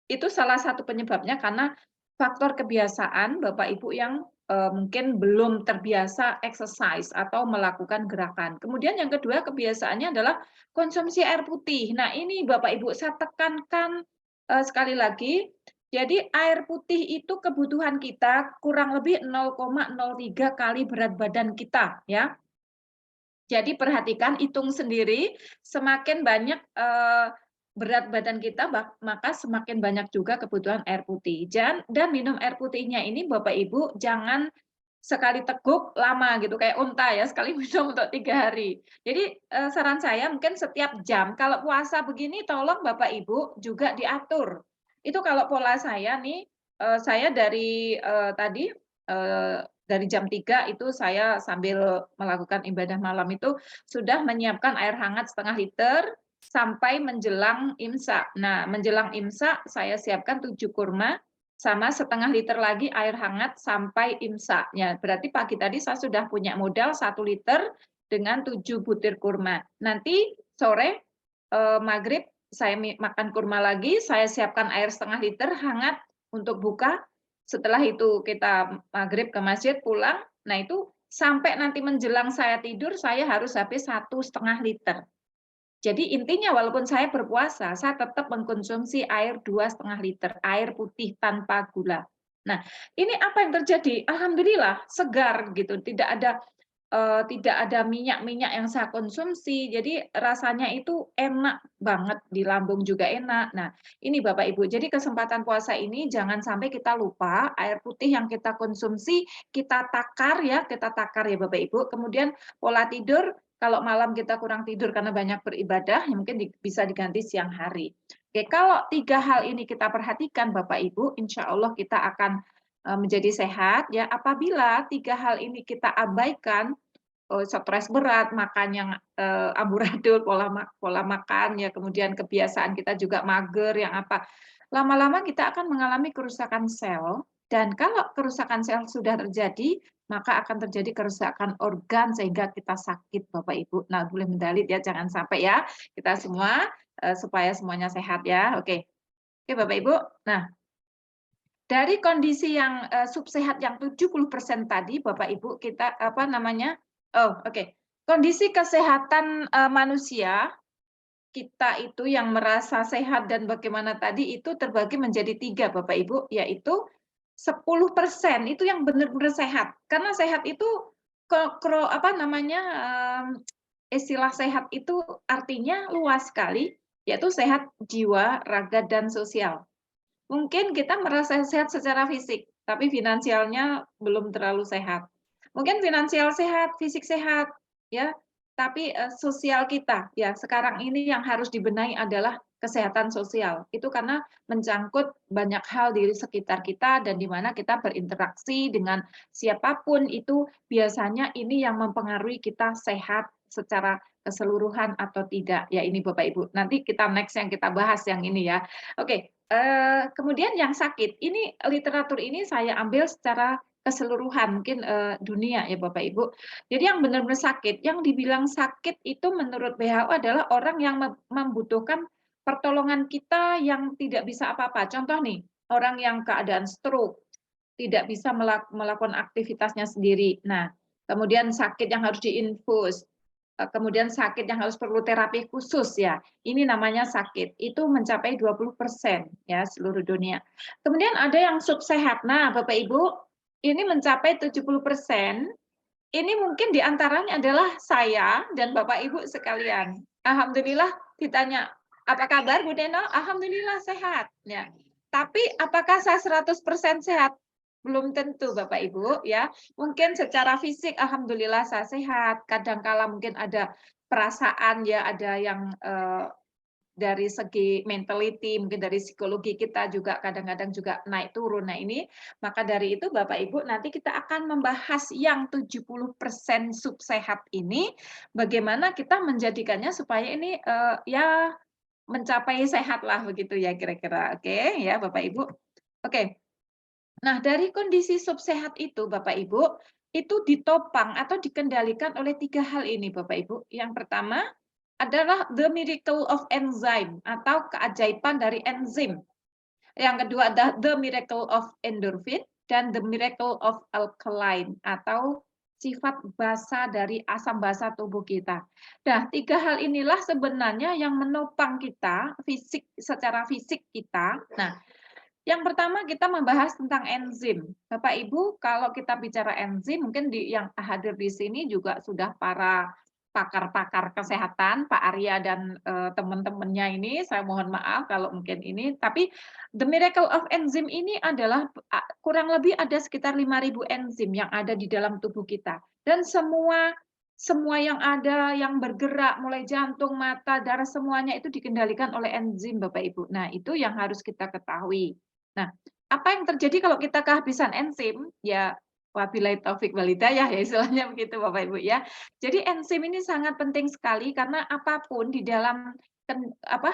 Itu salah satu penyebabnya karena faktor kebiasaan Bapak Ibu yang mungkin belum terbiasa exercise atau melakukan gerakan. Kemudian yang kedua kebiasaannya adalah konsumsi air putih. Nah ini Bapak Ibu saya tekankan sekali lagi, jadi air putih itu kebutuhan kita kurang lebih 0,03 kali berat badan kita ya. Jadi perhatikan, hitung sendiri, semakin banyak berat badan kita, maka semakin banyak juga kebutuhan air putih. Dan minum air putihnya ini Bapak Ibu jangan sekali teguk lama gitu, kayak unta ya, sekali minum untuk 3 hari. Jadi saran saya mungkin setiap jam, kalau puasa begini tolong Bapak Ibu juga diatur. Itu kalau pola saya nih, saya dari tadi dari jam 3 itu saya sambil melakukan ibadah malam itu sudah menyiapkan air hangat setengah liter sampai menjelang imsak. Nah, menjelang imsak saya siapkan 7 kurma sama setengah liter lagi air hangat sampai imsak. Ya, berarti pagi tadi saya sudah punya modal 1 liter dengan 7 butir kurma. Nanti sore maghrib saya makan kurma lagi, saya siapkan air setengah liter hangat untuk buka. Setelah itu kita maghrib ke masjid pulang. Nah itu sampai nanti menjelang saya tidur saya harus habis 1,5 liter. Jadi intinya walaupun saya berpuasa, saya tetap mengkonsumsi air 2,5 liter, air putih tanpa gula. Nah, ini apa yang terjadi? Alhamdulillah segar gitu, tidak ada minyak-minyak yang saya konsumsi, jadi rasanya itu enak banget, di lambung juga enak. Nah, ini Bapak Ibu, jadi kesempatan puasa ini jangan sampai kita lupa air putih yang kita konsumsi, kita takar ya Bapak Ibu. Kemudian pola tidur, kalau malam kita kurang tidur karena banyak beribadah, ya mungkin bisa diganti siang hari. Oke, kalau 3 hal ini kita perhatikan Bapak Ibu, insya Allah kita akan menjadi sehat ya. Apabila 3 hal ini kita abaikan, stres berat, makan yang amburadul, pola makan ya, kemudian kebiasaan kita juga mager yang apa. Lama-lama kita akan mengalami kerusakan sel, dan kalau kerusakan sel sudah terjadi, maka akan terjadi kerusakan organ sehingga kita sakit Bapak Ibu. Nah, boleh mendalit ya, jangan sampai ya. Kita semua supaya semuanya sehat ya. Oke. Oke Bapak Ibu. Nah, dari kondisi yang subsehat yang 70% tadi Bapak Ibu, kita apa namanya? Kondisi kesehatan manusia kita itu yang merasa sehat dan bagaimana tadi itu terbagi menjadi 3 Bapak Ibu, yaitu 10% itu yang benar-benar sehat. Karena sehat itu istilah sehat itu artinya luas sekali, yaitu sehat jiwa, raga, dan sosial. Mungkin kita merasa sehat secara fisik, tapi finansialnya belum terlalu sehat. Mungkin finansial sehat, fisik sehat, ya, tapi sosial kita, ya, sekarang ini yang harus dibenahi adalah kesehatan sosial. Itu karena mencangkut banyak hal di sekitar kita dan di mana kita berinteraksi dengan siapapun itu biasanya ini yang mempengaruhi kita sehat secara keseluruhan atau tidak. Ya, ini Bapak Ibu. Nanti kita next yang kita bahas yang ini ya. Oke. Kemudian yang sakit, ini literatur ini saya ambil secara keseluruhan, mungkin dunia ya Bapak Ibu. Jadi yang benar-benar sakit, yang dibilang sakit itu menurut WHO adalah orang yang membutuhkan pertolongan kita yang tidak bisa apa-apa. Contoh nih, orang yang keadaan stroke, tidak bisa melakukan aktivitasnya sendiri. Nah, kemudian sakit yang harus diinfus, kemudian sakit yang harus perlu terapi khusus ya. Ini namanya sakit. Itu mencapai 20% ya seluruh dunia. Kemudian ada yang subsehat. Nah, Bapak Ibu, ini mencapai 70%. Ini mungkin diantaranya adalah saya dan Bapak Ibu sekalian. Alhamdulillah ditanya, apa kabar Bu Neno? Alhamdulillah sehat. Ya. Tapi apakah saya 100% sehat? Belum tentu Bapak Ibu ya. Mungkin secara fisik alhamdulillah saya sehat. Kadangkala mungkin ada perasaan ya, ada yang dari segi mentality, mungkin dari psikologi kita juga kadang-kadang juga naik turun. Nah ini, maka dari itu Bapak Ibu nanti kita akan membahas yang 70% subsehat ini, bagaimana kita menjadikannya supaya ini ya mencapai sehat lah begitu ya kira-kira. Oke ya Bapak Ibu. Oke. Nah, dari kondisi subsehat itu, Bapak Ibu, itu ditopang atau dikendalikan oleh 3 hal ini, Bapak Ibu. Yang pertama adalah the miracle of enzyme atau keajaiban dari enzim. Yang kedua adalah the miracle of endorphin dan the miracle of alkaline atau sifat basa dari asam basa tubuh kita. Nah, 3 hal inilah sebenarnya yang menopang kita secara fisik kita. Nah, yang pertama kita membahas tentang enzim. Bapak Ibu, kalau kita bicara enzim, mungkin yang hadir di sini juga sudah para pakar-pakar kesehatan, Pak Arya dan teman-temannya ini, saya mohon maaf kalau mungkin ini, tapi the miracle of enzim ini adalah kurang lebih ada sekitar 5.000 enzim yang ada di dalam tubuh kita. Dan semua yang ada, yang bergerak, mulai jantung, mata, darah, semuanya itu dikendalikan oleh enzim, Bapak Ibu. Nah, itu yang harus kita ketahui. Nah, apa yang terjadi kalau kita kehabisan enzim? Ya, wabillahi taufik wal hidayah ya istilahnya begitu Bapak Ibu ya. Jadi enzim ini sangat penting sekali karena apapun di dalam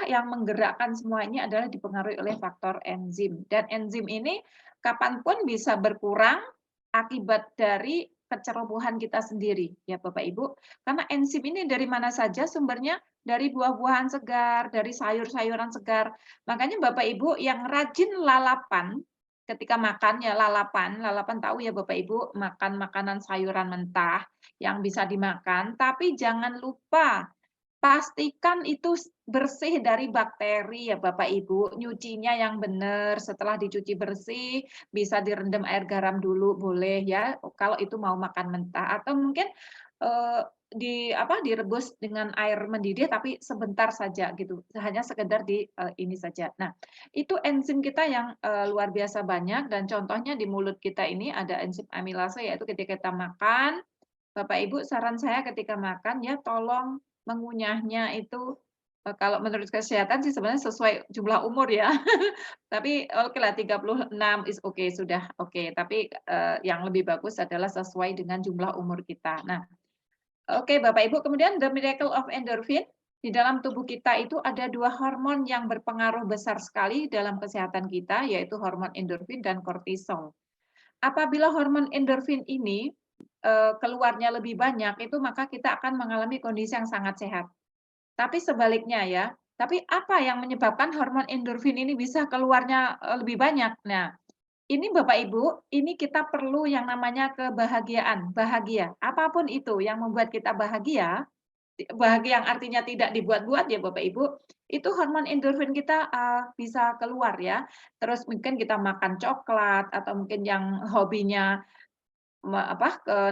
yang menggerakkan semua ini adalah dipengaruhi oleh faktor enzim. Dan enzim ini kapanpun bisa berkurang akibat dari kecerobohan kita sendiri ya Bapak Ibu. Karena enzim ini dari mana saja sumbernya? Dari buah-buahan segar, dari sayur-sayuran segar. Makanya Bapak Ibu yang rajin lalapan ketika makan ya lalapan tahu ya Bapak Ibu, makan makanan sayuran mentah yang bisa dimakan, tapi jangan lupa pastikan itu bersih dari bakteri ya Bapak Ibu, nyucinya yang benar, setelah dicuci bersih bisa direndam air garam dulu boleh ya, kalau itu mau makan mentah atau mungkin direbus dengan air mendidih tapi sebentar saja gitu, hanya sekedar ini saja. Nah, itu enzim kita yang luar biasa banyak dan contohnya di mulut kita ini ada enzim amilase yaitu ketika kita makan, Bapak Ibu saran saya ketika makan ya tolong mengunyahnya itu kalau menurut kesehatan sih sebenarnya sesuai jumlah umur ya. Tapi oke lah 36 is oke sudah oke, tapi yang lebih bagus adalah sesuai dengan jumlah umur kita. Nah, oke Bapak Ibu, kemudian the miracle of endorphin, di dalam tubuh kita itu ada 2 hormon yang berpengaruh besar sekali dalam kesehatan kita, yaitu hormon endorfin dan kortisol. Apabila hormon endorfin ini keluarnya lebih banyak, itu maka kita akan mengalami kondisi yang sangat sehat. Tapi sebaliknya ya, tapi apa yang menyebabkan hormon endorfin ini bisa keluarnya lebih banyak? Nah, ini Bapak Ibu, ini kita perlu yang namanya kebahagiaan, bahagia. Apapun itu yang membuat kita bahagia, bahagia yang artinya tidak dibuat-buat ya Bapak Ibu, itu hormon endorfin kita bisa keluar ya. Terus mungkin kita makan coklat atau mungkin yang hobinya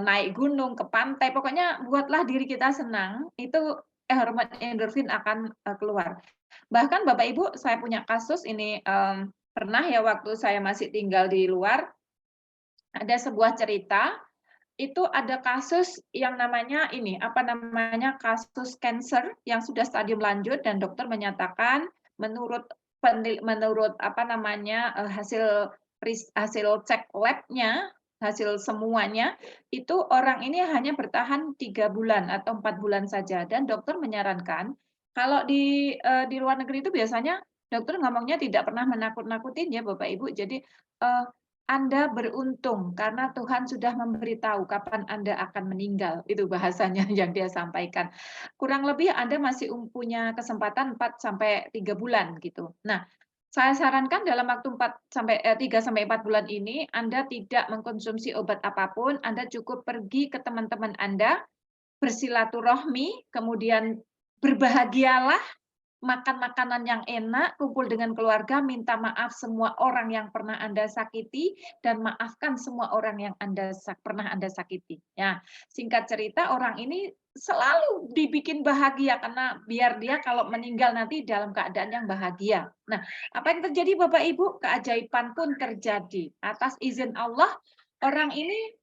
naik gunung, ke pantai, pokoknya buatlah diri kita senang, itu hormon endorfin akan keluar. Bahkan Bapak Ibu, saya punya kasus ini pernah ya waktu saya masih tinggal di luar, ada sebuah cerita, itu ada kasus yang namanya kasus cancer yang sudah stadium lanjut dan dokter menyatakan menurut hasil cek labnya, hasil semuanya, itu orang ini hanya bertahan 3 bulan atau 4 bulan saja dan dokter menyarankan kalau di luar negeri itu biasanya dokter ngomongnya tidak pernah menakut-nakutin ya Bapak Ibu. Jadi Anda beruntung karena Tuhan sudah memberitahu kapan Anda akan meninggal, itu bahasanya yang dia sampaikan. Kurang lebih Anda masih punya kesempatan 4 sampai 3 bulan gitu. Nah, saya sarankan dalam waktu 3 sampai 4 bulan ini Anda tidak mengkonsumsi obat apapun, Anda cukup pergi ke teman-teman Anda, bersilaturahmi, kemudian berbahagialah, makan makanan yang enak, kumpul dengan keluarga, minta maaf semua orang yang pernah Anda sakiti, dan maafkan semua orang yang pernah Anda sakiti. Ya, singkat cerita, orang ini selalu dibikin bahagia, karena biar dia kalau meninggal nanti dalam keadaan yang bahagia. Nah, apa yang terjadi Bapak Ibu? Keajaiban pun terjadi. Atas izin Allah, orang ini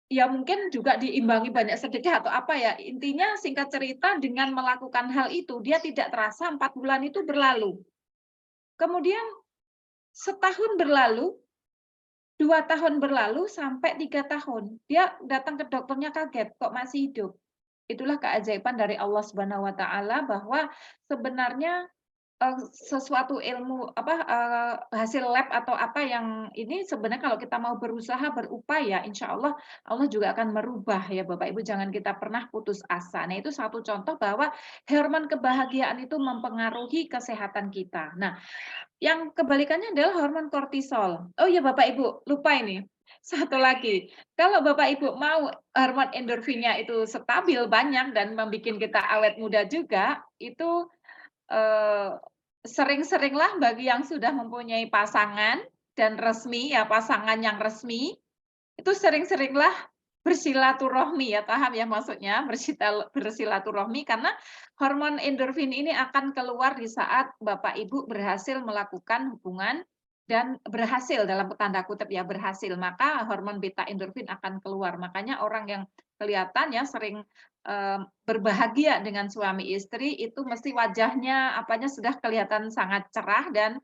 ya mungkin juga diimbangi banyak sedekah atau apa ya. Intinya singkat cerita dengan melakukan hal itu, dia tidak terasa 4 bulan itu berlalu. Kemudian setahun berlalu, 2 tahun berlalu, sampai 3 tahun. Dia datang ke dokternya kaget, kok masih hidup. Itulah keajaiban dari Allah Subhanahu wa taala bahwa sebenarnya sesuatu ilmu hasil lab atau apa yang ini sebenarnya kalau kita mau berusaha berupaya insya Allah Allah juga akan merubah ya Bapak Ibu, jangan kita pernah putus asa. Nah, itu satu contoh bahwa hormon kebahagiaan itu mempengaruhi kesehatan kita. Nah, yang kebalikannya adalah hormon kortisol. Oh ya Bapak Ibu, lupa ini. Satu lagi, kalau Bapak Ibu mau hormon endorfinnya itu stabil banyak dan membuat kita awet muda juga, itu sering-seringlah bagi yang sudah mempunyai pasangan dan resmi ya, pasangan yang resmi, itu sering-seringlah bersilaturahmi ya, paham ya maksudnya bersilaturahmi karena hormon endorfin ini akan keluar di saat Bapak Ibu berhasil melakukan hubungan dan berhasil dalam tanda kutip ya berhasil, maka hormon beta endorfin akan keluar. Makanya orang yang kelihatan ya sering berbahagia dengan suami istri itu mesti wajahnya apanya sudah kelihatan sangat cerah dan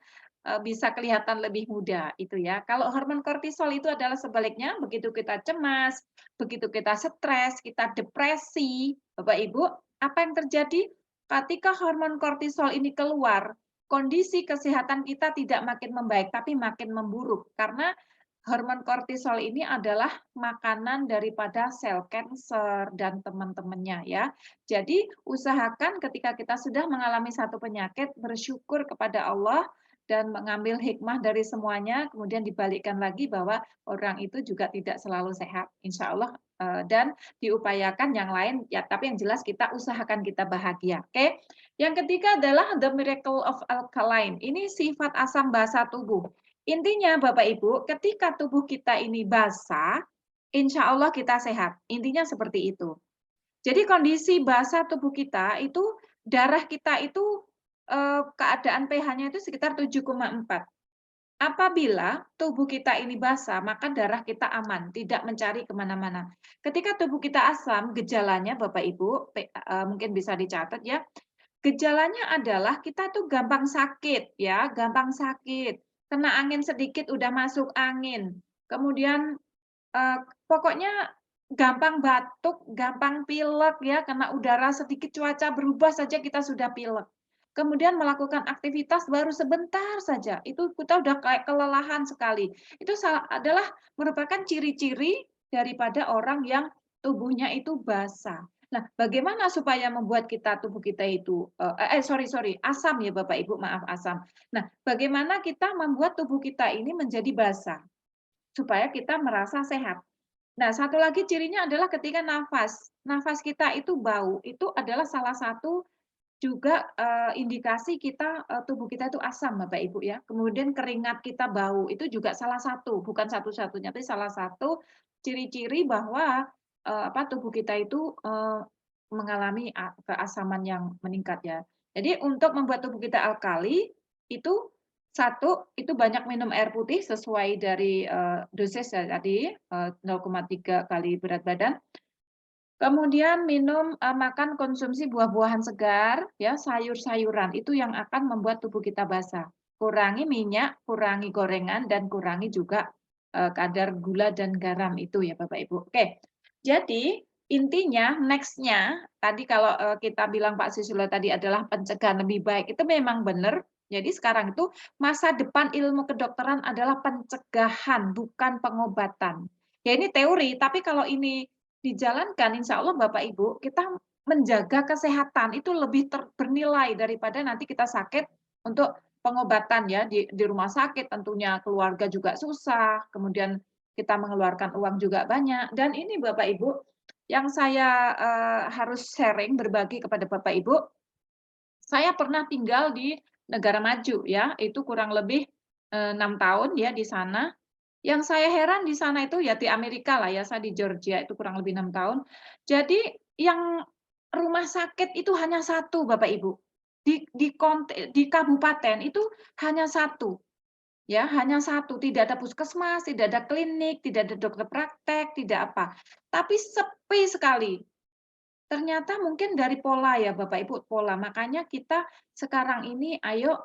bisa kelihatan lebih muda itu ya. Kalau hormon kortisol itu adalah sebaliknya, begitu kita cemas, begitu kita stres, kita depresi, Bapak Ibu, apa yang terjadi? Ketika hormon kortisol ini keluar, kondisi kesehatan kita tidak makin membaik, tapi makin memburuk. Karena hormon kortisol ini adalah makanan daripada sel kanker dan teman-temannya ya. Jadi usahakan ketika kita sudah mengalami satu penyakit, bersyukur kepada Allah, dan mengambil hikmah dari semuanya, kemudian dibalikkan lagi bahwa orang itu juga tidak selalu sehat, insya Allah, dan diupayakan yang lain, ya tapi yang jelas kita usahakan kita bahagia. Oke. Yang ketiga adalah the miracle of alkaline. Ini sifat asam basa tubuh. Intinya Bapak Ibu, ketika tubuh kita ini basah, insya Allah kita sehat. Intinya seperti itu. Jadi kondisi basah tubuh kita itu, darah kita itu keadaan pH-nya itu sekitar 7,4. Apabila tubuh kita ini basah, maka darah kita aman, tidak mencari kemana-mana. Ketika tubuh kita asam, gejalanya Bapak Ibu, mungkin bisa dicatat ya, gejalanya adalah kita tuh gampang sakit ya, gampang sakit. Kena angin sedikit udah masuk angin. Kemudian pokoknya gampang batuk, gampang pilek ya, karena udara sedikit cuaca berubah saja kita sudah pilek. Kemudian melakukan aktivitas baru sebentar saja, itu kita udah kayak kelelahan sekali. Itu adalah merupakan ciri-ciri daripada orang yang tubuhnya itu basah. Nah, bagaimana supaya membuat tubuh kita itu asam ya Bapak Ibu, maaf asam. Nah, bagaimana kita membuat tubuh kita ini menjadi basah supaya kita merasa sehat. Nah, satu lagi cirinya adalah ketika nafas. Nafas kita itu bau, itu adalah salah satu juga indikasi kita tubuh kita itu asam Bapak Ibu ya. Kemudian keringat kita bau, itu juga salah satu, bukan satu-satunya, tapi salah satu ciri-ciri bahwa tubuh kita itu mengalami keasaman yang meningkat ya. Jadi untuk membuat tubuh kita alkali itu satu, itu banyak minum air putih sesuai dari dosis tadi 0,3 kali berat badan. Kemudian makan konsumsi buah-buahan segar, ya sayur-sayuran itu yang akan membuat tubuh kita basah. Kurangi minyak, kurangi gorengan, dan kurangi juga kadar gula dan garam itu ya Bapak Ibu. Oke, jadi intinya next-nya tadi kalau kita bilang Pak Susilo tadi adalah pencegahan lebih baik, itu memang benar. Jadi sekarang itu masa depan ilmu kedokteran adalah pencegahan, bukan pengobatan. Ya ini teori, tapi kalau ini dijalankan, insya Allah Bapak Ibu, kita menjaga kesehatan itu lebih bernilai daripada nanti kita sakit untuk pengobatan ya di rumah sakit, tentunya keluarga juga susah, kemudian kita mengeluarkan uang juga banyak. Dan ini Bapak Ibu, yang saya harus sharing berbagi kepada Bapak Ibu, saya pernah tinggal di negara maju ya, itu kurang lebih 6 tahun ya di sana. Yang saya heran di sana itu ya di Amerika lah ya, saya di Georgia itu kurang lebih 6 tahun. Jadi yang rumah sakit itu hanya satu Bapak Ibu. Di kabupaten itu hanya satu. Ya, hanya satu, tidak ada puskesmas, tidak ada klinik, tidak ada dokter praktek, tidak apa. Tapi sepi sekali. Ternyata mungkin dari pola ya Bapak Ibu, pola. Makanya kita sekarang ini ayo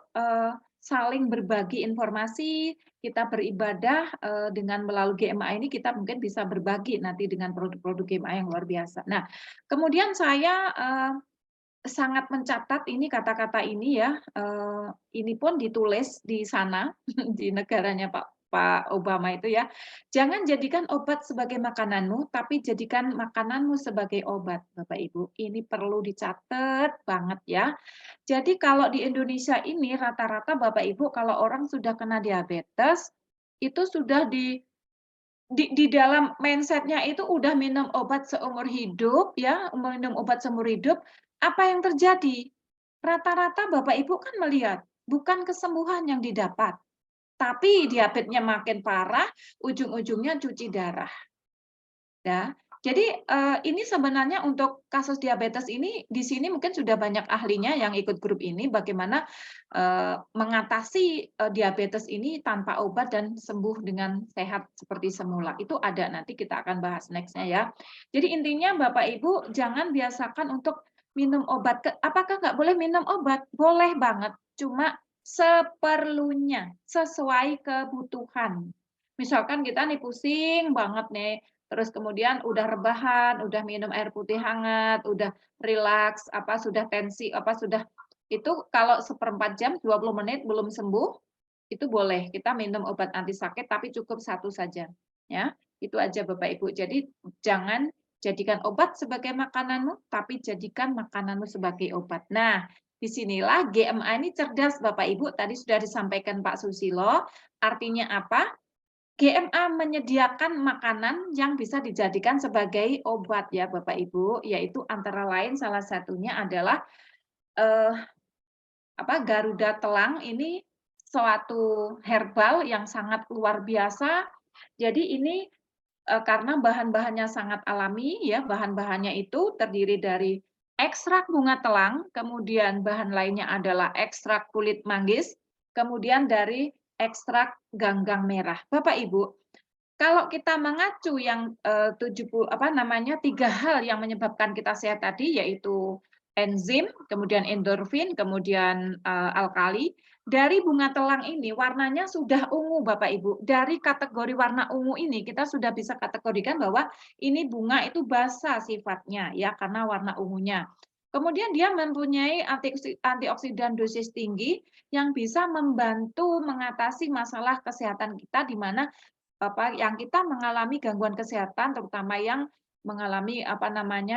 saling berbagi informasi, kita beribadah dengan melalui GMA ini kita mungkin bisa berbagi nanti dengan produk-produk GMA yang luar biasa. Nah, kemudian saya sangat mencatat ini kata-kata ini ya, ini pun ditulis di sana di negaranya Pak Obama itu ya. Jangan jadikan obat sebagai makananmu, tapi jadikan makananmu sebagai obat, Bapak Ibu. Ini perlu dicatat banget ya. Jadi kalau di Indonesia ini rata-rata Bapak Ibu kalau orang sudah kena diabetes itu sudah di dalam mindset-nya itu udah minum obat seumur hidup ya, minum obat seumur hidup, apa yang terjadi? Rata-rata Bapak Ibu kan melihat bukan kesembuhan yang didapat, tapi diabetesnya makin parah, ujung-ujungnya cuci darah. Ya, Jadi ini sebenarnya untuk kasus diabetes ini di sini mungkin sudah banyak ahlinya yang ikut grup ini bagaimana mengatasi diabetes ini tanpa obat dan sembuh dengan sehat seperti semula. Itu ada, nanti kita akan bahas next-nya ya. Jadi intinya Bapak Ibu jangan biasakan untuk minum obat. Apakah nggak boleh minum obat? Boleh banget, cuma seperlunya, sesuai kebutuhan. Misalkan kita nih pusing banget nih, terus kemudian udah rebahan, udah minum air putih hangat, udah rileks, sudah tensi, sudah itu kalau 1/4 jam, 20 menit belum sembuh, itu boleh kita minum obat anti sakit tapi cukup 1 saja, ya. Itu aja Bapak Ibu. Jadi jangan jadikan obat sebagai makananmu, tapi jadikan makananmu sebagai obat. Nah, disinilah GMA ini cerdas Bapak Ibu, tadi sudah disampaikan Pak Susilo, artinya apa? GMA menyediakan makanan yang bisa dijadikan sebagai obat ya Bapak Ibu, yaitu antara lain salah satunya adalah Garuda Telang. Ini suatu herbal yang sangat luar biasa. Jadi ini karena bahan-bahannya sangat alami ya, bahan-bahannya itu terdiri dari ekstrak bunga telang, kemudian bahan lainnya adalah ekstrak kulit manggis, kemudian dari ekstrak ganggang merah. Bapak Ibu, kalau kita mengacu yang 3 hal yang menyebabkan kita sehat tadi, yaitu enzim, kemudian endorfin, kemudian alkali. Dari bunga telang ini warnanya sudah ungu Bapak Ibu. Dari kategori warna ungu ini kita sudah bisa kategorikan bahwa ini bunga itu basa sifatnya ya karena warna ungunya. Kemudian dia mempunyai antioksidan dosis tinggi yang bisa membantu mengatasi masalah kesehatan kita di mana yang kita mengalami gangguan kesehatan terutama yang mengalami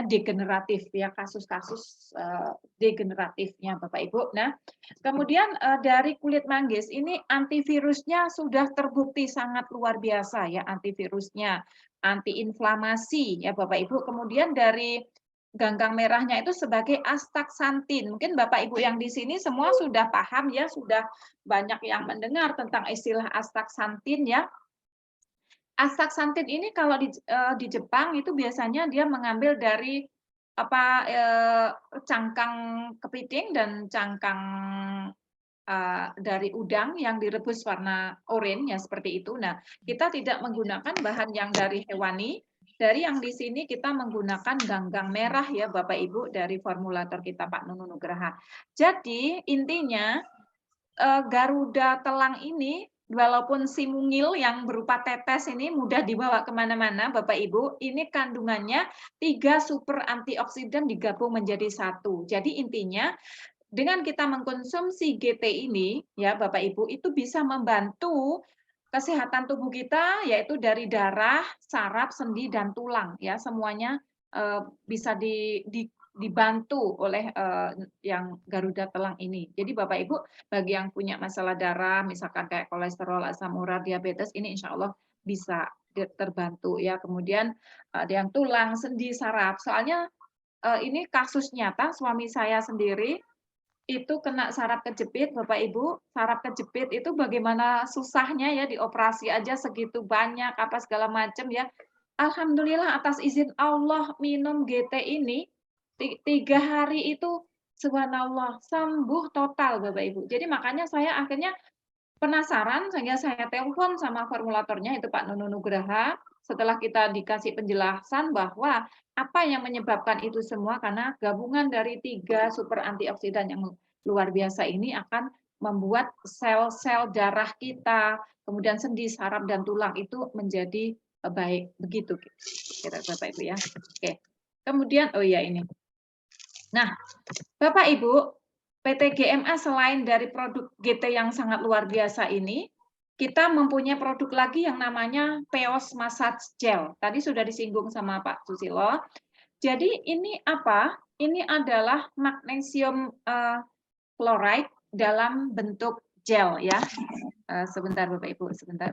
degeneratif ya, kasus-kasus degeneratifnya Bapak Ibu. Nah, kemudian dari kulit manggis ini antivirusnya sudah terbukti sangat luar biasa ya, antivirusnya, antiinflamasi ya Bapak Ibu. Kemudian dari ganggang merahnya itu sebagai astaxanthin. Mungkin Bapak Ibu yang di sini semua sudah paham ya, sudah banyak yang mendengar tentang istilah astaxanthin ya. Astaxanthin ini kalau di Jepang itu biasanya dia mengambil dari cangkang kepiting dan cangkang dari udang yang direbus warna oranye ya seperti itu. Nah, kita tidak menggunakan bahan yang dari hewani. Dari yang di sini kita menggunakan ganggang merah ya Bapak Ibu dari formulator kita Pak Nunu Nugraha. Jadi intinya Garuda Telang ini walaupun si mungil yang berupa tetes ini mudah dibawa kemana-mana Bapak Ibu, ini kandungannya 3 super antioksidan digabung menjadi 1. Jadi intinya dengan kita mengkonsumsi GT ini ya Bapak Ibu, itu bisa membantu kesehatan tubuh kita yaitu dari darah, saraf, sendi dan tulang ya semuanya bisa dibantu oleh yang Garuda Telang ini. Jadi Bapak Ibu bagi yang punya masalah darah misalkan kayak kolesterol, asam urat, diabetes ini insya Allah bisa terbantu ya. Kemudian ada yang tulang, sendi, saraf. Soalnya ini kasus nyata suami saya sendiri itu kena saraf kejepit, Bapak Ibu. Saraf kejepit itu bagaimana susahnya ya dioperasi aja segitu banyak apa segala macam ya. Alhamdulillah atas izin Allah minum GT ini 3 hari itu subhanallah sembuh total Bapak Ibu. Jadi makanya saya akhirnya penasaran sehingga saya telepon sama formulatornya itu Pak Nunu Nugraha. Setelah kita dikasih penjelasan bahwa apa yang menyebabkan itu semua karena gabungan dari 3 super antioksidan yang luar biasa ini akan membuat sel-sel darah kita, kemudian sendi, saraf dan tulang itu menjadi baik. Begitu kira Bapak Ibu ya. Oke. Kemudian oh ya ini. Nah, Bapak Ibu, PT GMA selain dari produk GT yang sangat luar biasa ini, kita mempunyai produk lagi yang namanya Peos Massage Gel. Tadi sudah disinggung sama Pak Susilo. Jadi ini apa? Ini adalah magnesium chloride dalam bentuk gel ya. Sebentar Bapak Ibu, sebentar.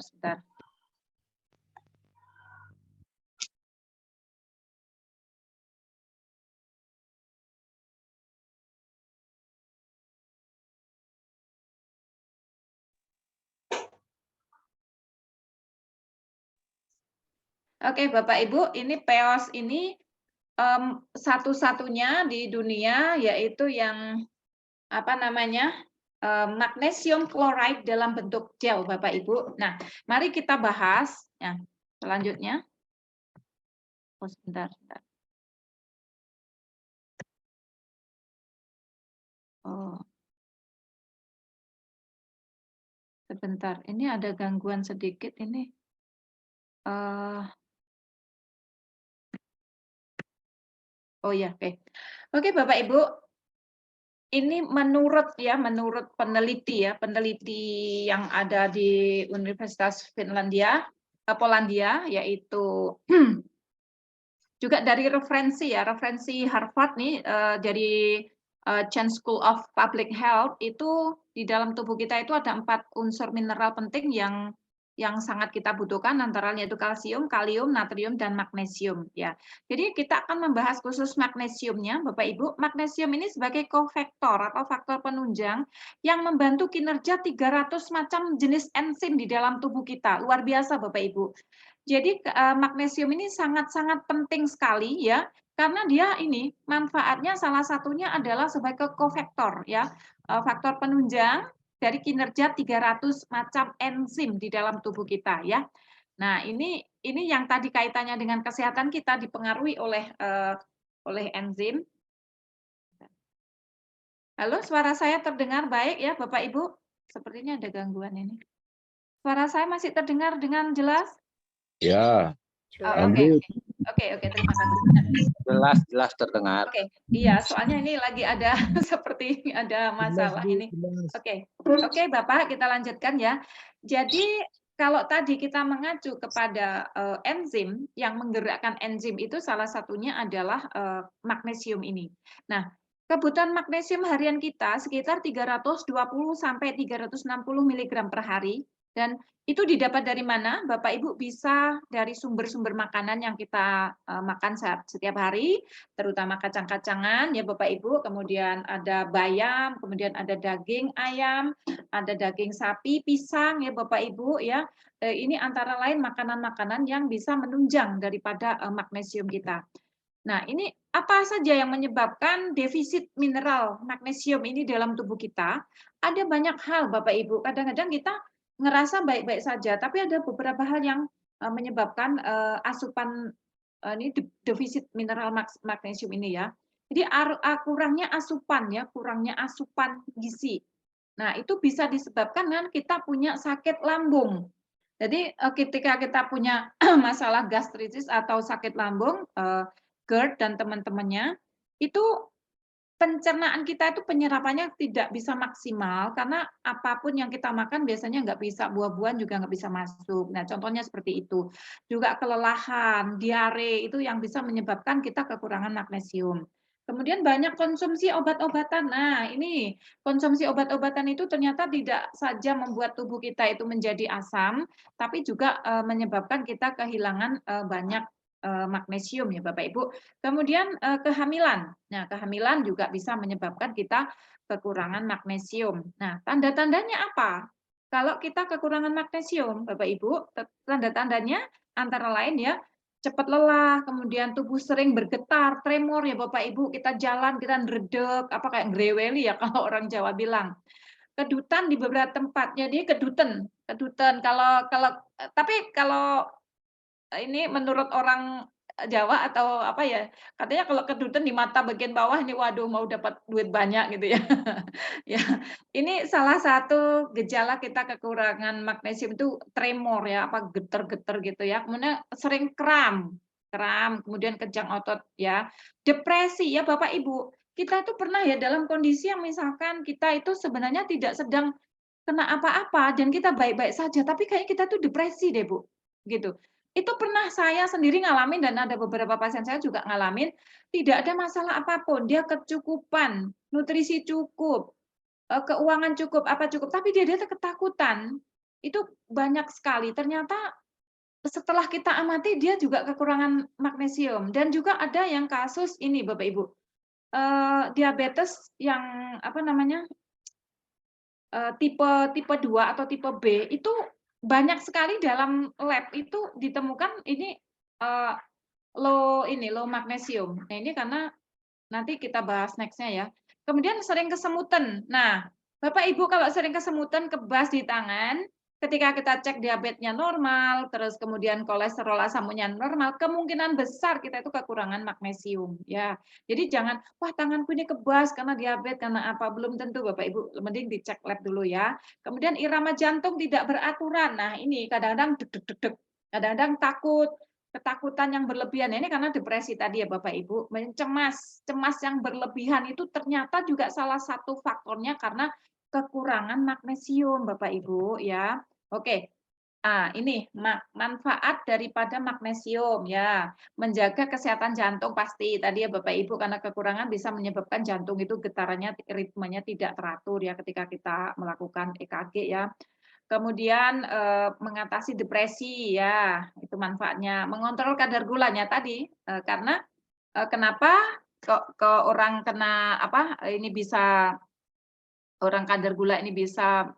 Oke, Bapak Ibu, ini PEOS ini satu-satunya di dunia yaitu yang apa namanya magnesium chloride dalam bentuk gel, Bapak Ibu. Nah, mari kita bahas ya selanjutnya. Oh, sebentar, sebentar. Oh, sebentar. Ini ada gangguan sedikit ini. Oh ya, oke. Oke, Bapak Ibu, ini menurut peneliti yang ada di Universitas Polandia, yaitu juga dari referensi Harvard nih, dari Chan School of Public Health, itu di dalam tubuh kita itu ada 4 unsur mineral penting yang sangat kita butuhkan, antara lain yaitu kalsium, kalium, natrium, dan magnesium ya. Jadi kita akan membahas khusus magnesiumnya, Bapak Ibu. Magnesium ini sebagai kofaktor atau faktor penunjang yang membantu kinerja 300 macam jenis enzim di dalam tubuh kita. Luar biasa, Bapak Ibu. Jadi magnesium ini sangat-sangat penting sekali ya, karena dia ini manfaatnya salah satunya adalah sebagai kofaktor ya, faktor penunjang dari kinerja 300 macam enzim di dalam tubuh kita ya. Nah, ini yang tadi kaitannya dengan kesehatan kita dipengaruhi oleh enzim. Halo, suara saya terdengar baik ya, Bapak Ibu? Sepertinya ada gangguan ini. Suara saya masih terdengar dengan jelas? Ya, Oh, oke. Oke, terima kasih. jelas terdengar. Oke, iya, soalnya ini lagi ada seperti ada masalah ini. Oke, Bapak, kita lanjutkan ya. Jadi kalau tadi kita mengacu kepada enzim, yang menggerakkan enzim itu salah satunya adalah magnesium ini. Nah, kebutuhan magnesium harian kita sekitar 320 sampai 360 mg per hari, dan itu didapat dari mana? Bapak Ibu bisa dari sumber-sumber makanan yang kita makan setiap hari, terutama kacang-kacangan ya Bapak Ibu, kemudian ada bayam, kemudian ada daging ayam, ada daging sapi, pisang ya Bapak Ibu ya. Ini antara lain makanan-makanan yang bisa menunjang daripada magnesium kita. Nah, ini apa saja yang menyebabkan defisit mineral magnesium ini dalam tubuh kita? Ada banyak hal Bapak Ibu. Kadang-kadang kita ngerasa baik-baik saja, tapi ada beberapa hal yang menyebabkan asupan ini defisit mineral magnesium ini ya. Jadi kurangnya asupan gizi. Nah, itu bisa disebabkan dengan kita punya sakit lambung. Jadi ketika kita punya masalah gastritis atau sakit lambung, GERD dan teman-temannya, itu pencernaan kita itu penyerapannya tidak bisa maksimal karena apapun yang kita makan biasanya nggak bisa, buah-buahan juga nggak bisa masuk. Nah, contohnya seperti itu. Juga kelelahan, diare itu yang bisa menyebabkan kita kekurangan magnesium. Kemudian banyak konsumsi obat-obatan. Nah, ini konsumsi obat-obatan itu ternyata tidak saja membuat tubuh kita itu menjadi asam, tapi juga menyebabkan kita kehilangan banyak magnesium ya Bapak Ibu. Kemudian kehamilan. Nah, kehamilan juga bisa menyebabkan kita kekurangan magnesium. Nah, tanda-tandanya apa? Kalau kita kekurangan magnesium, Bapak Ibu, tanda-tandanya antara lain ya, cepat lelah, kemudian tubuh sering bergetar, tremor ya Bapak Ibu, kita jalan kita ngeredek, apa kayak ngreweli ya kalau orang Jawa bilang. Kedutan di beberapa tempat. Jadi kedutan tapi kalau ini menurut orang Jawa atau apa ya, katanya kalau kedutan di mata bagian bawah ini waduh mau dapat duit banyak gitu ya. Ya, ini salah satu gejala kita kekurangan magnesium itu tremor ya, apa getar-getar gitu ya. Kemudian sering kram, kemudian kejang otot ya. Depresi ya Bapak Ibu. Kita itu pernah ya dalam kondisi yang misalkan kita itu sebenarnya tidak sedang kena apa-apa dan kita baik-baik saja, tapi kayak kita tuh depresi deh Bu, gitu. Itu pernah saya sendiri ngalamin dan ada beberapa pasien saya juga ngalamin, tidak ada masalah apapun, dia kecukupan, nutrisi cukup, keuangan cukup, apa cukup, tapi dia ketakutan. Itu banyak sekali. Ternyata setelah kita amati dia juga kekurangan magnesium dan juga ada yang kasus ini Bapak Ibu, diabetes yang apa namanya, tipe 2 atau tipe B itu banyak sekali dalam lab itu ditemukan ini eh, low magnesium. Nah, ini karena nanti kita bahas next-nya ya. Kemudian sering kesemutan. Nah, Bapak Ibu kalau sering kesemutan, kebas di tangan, ketika kita cek diabetesnya normal, terus kemudian kolesterol asam uratnya normal, kemungkinan besar kita itu kekurangan magnesium ya. Jadi jangan, wah tanganku ini kebas karena diabetes, karena apa? Belum tentu Bapak Ibu, mending dicek lab dulu ya. Kemudian irama jantung tidak beraturan. Nah, ini kadang-kadang deg-deg, kadang-kadang takut, ketakutan yang berlebihan ini karena depresi tadi ya Bapak Ibu, cemas yang berlebihan itu ternyata juga salah satu faktornya karena kekurangan magnesium Bapak Ibu ya. Oke. Ini manfaat daripada magnesium ya, menjaga kesehatan jantung pasti tadi ya Bapak Ibu, karena kekurangan bisa menyebabkan jantung itu getarannya, ritmenya tidak teratur ya ketika kita melakukan EKG ya. Kemudian mengatasi depresi ya, itu manfaatnya. Mengontrol kadar gulanya tadi, karena kenapa kok orang kena apa, ini bisa orang kadar gula ini bisa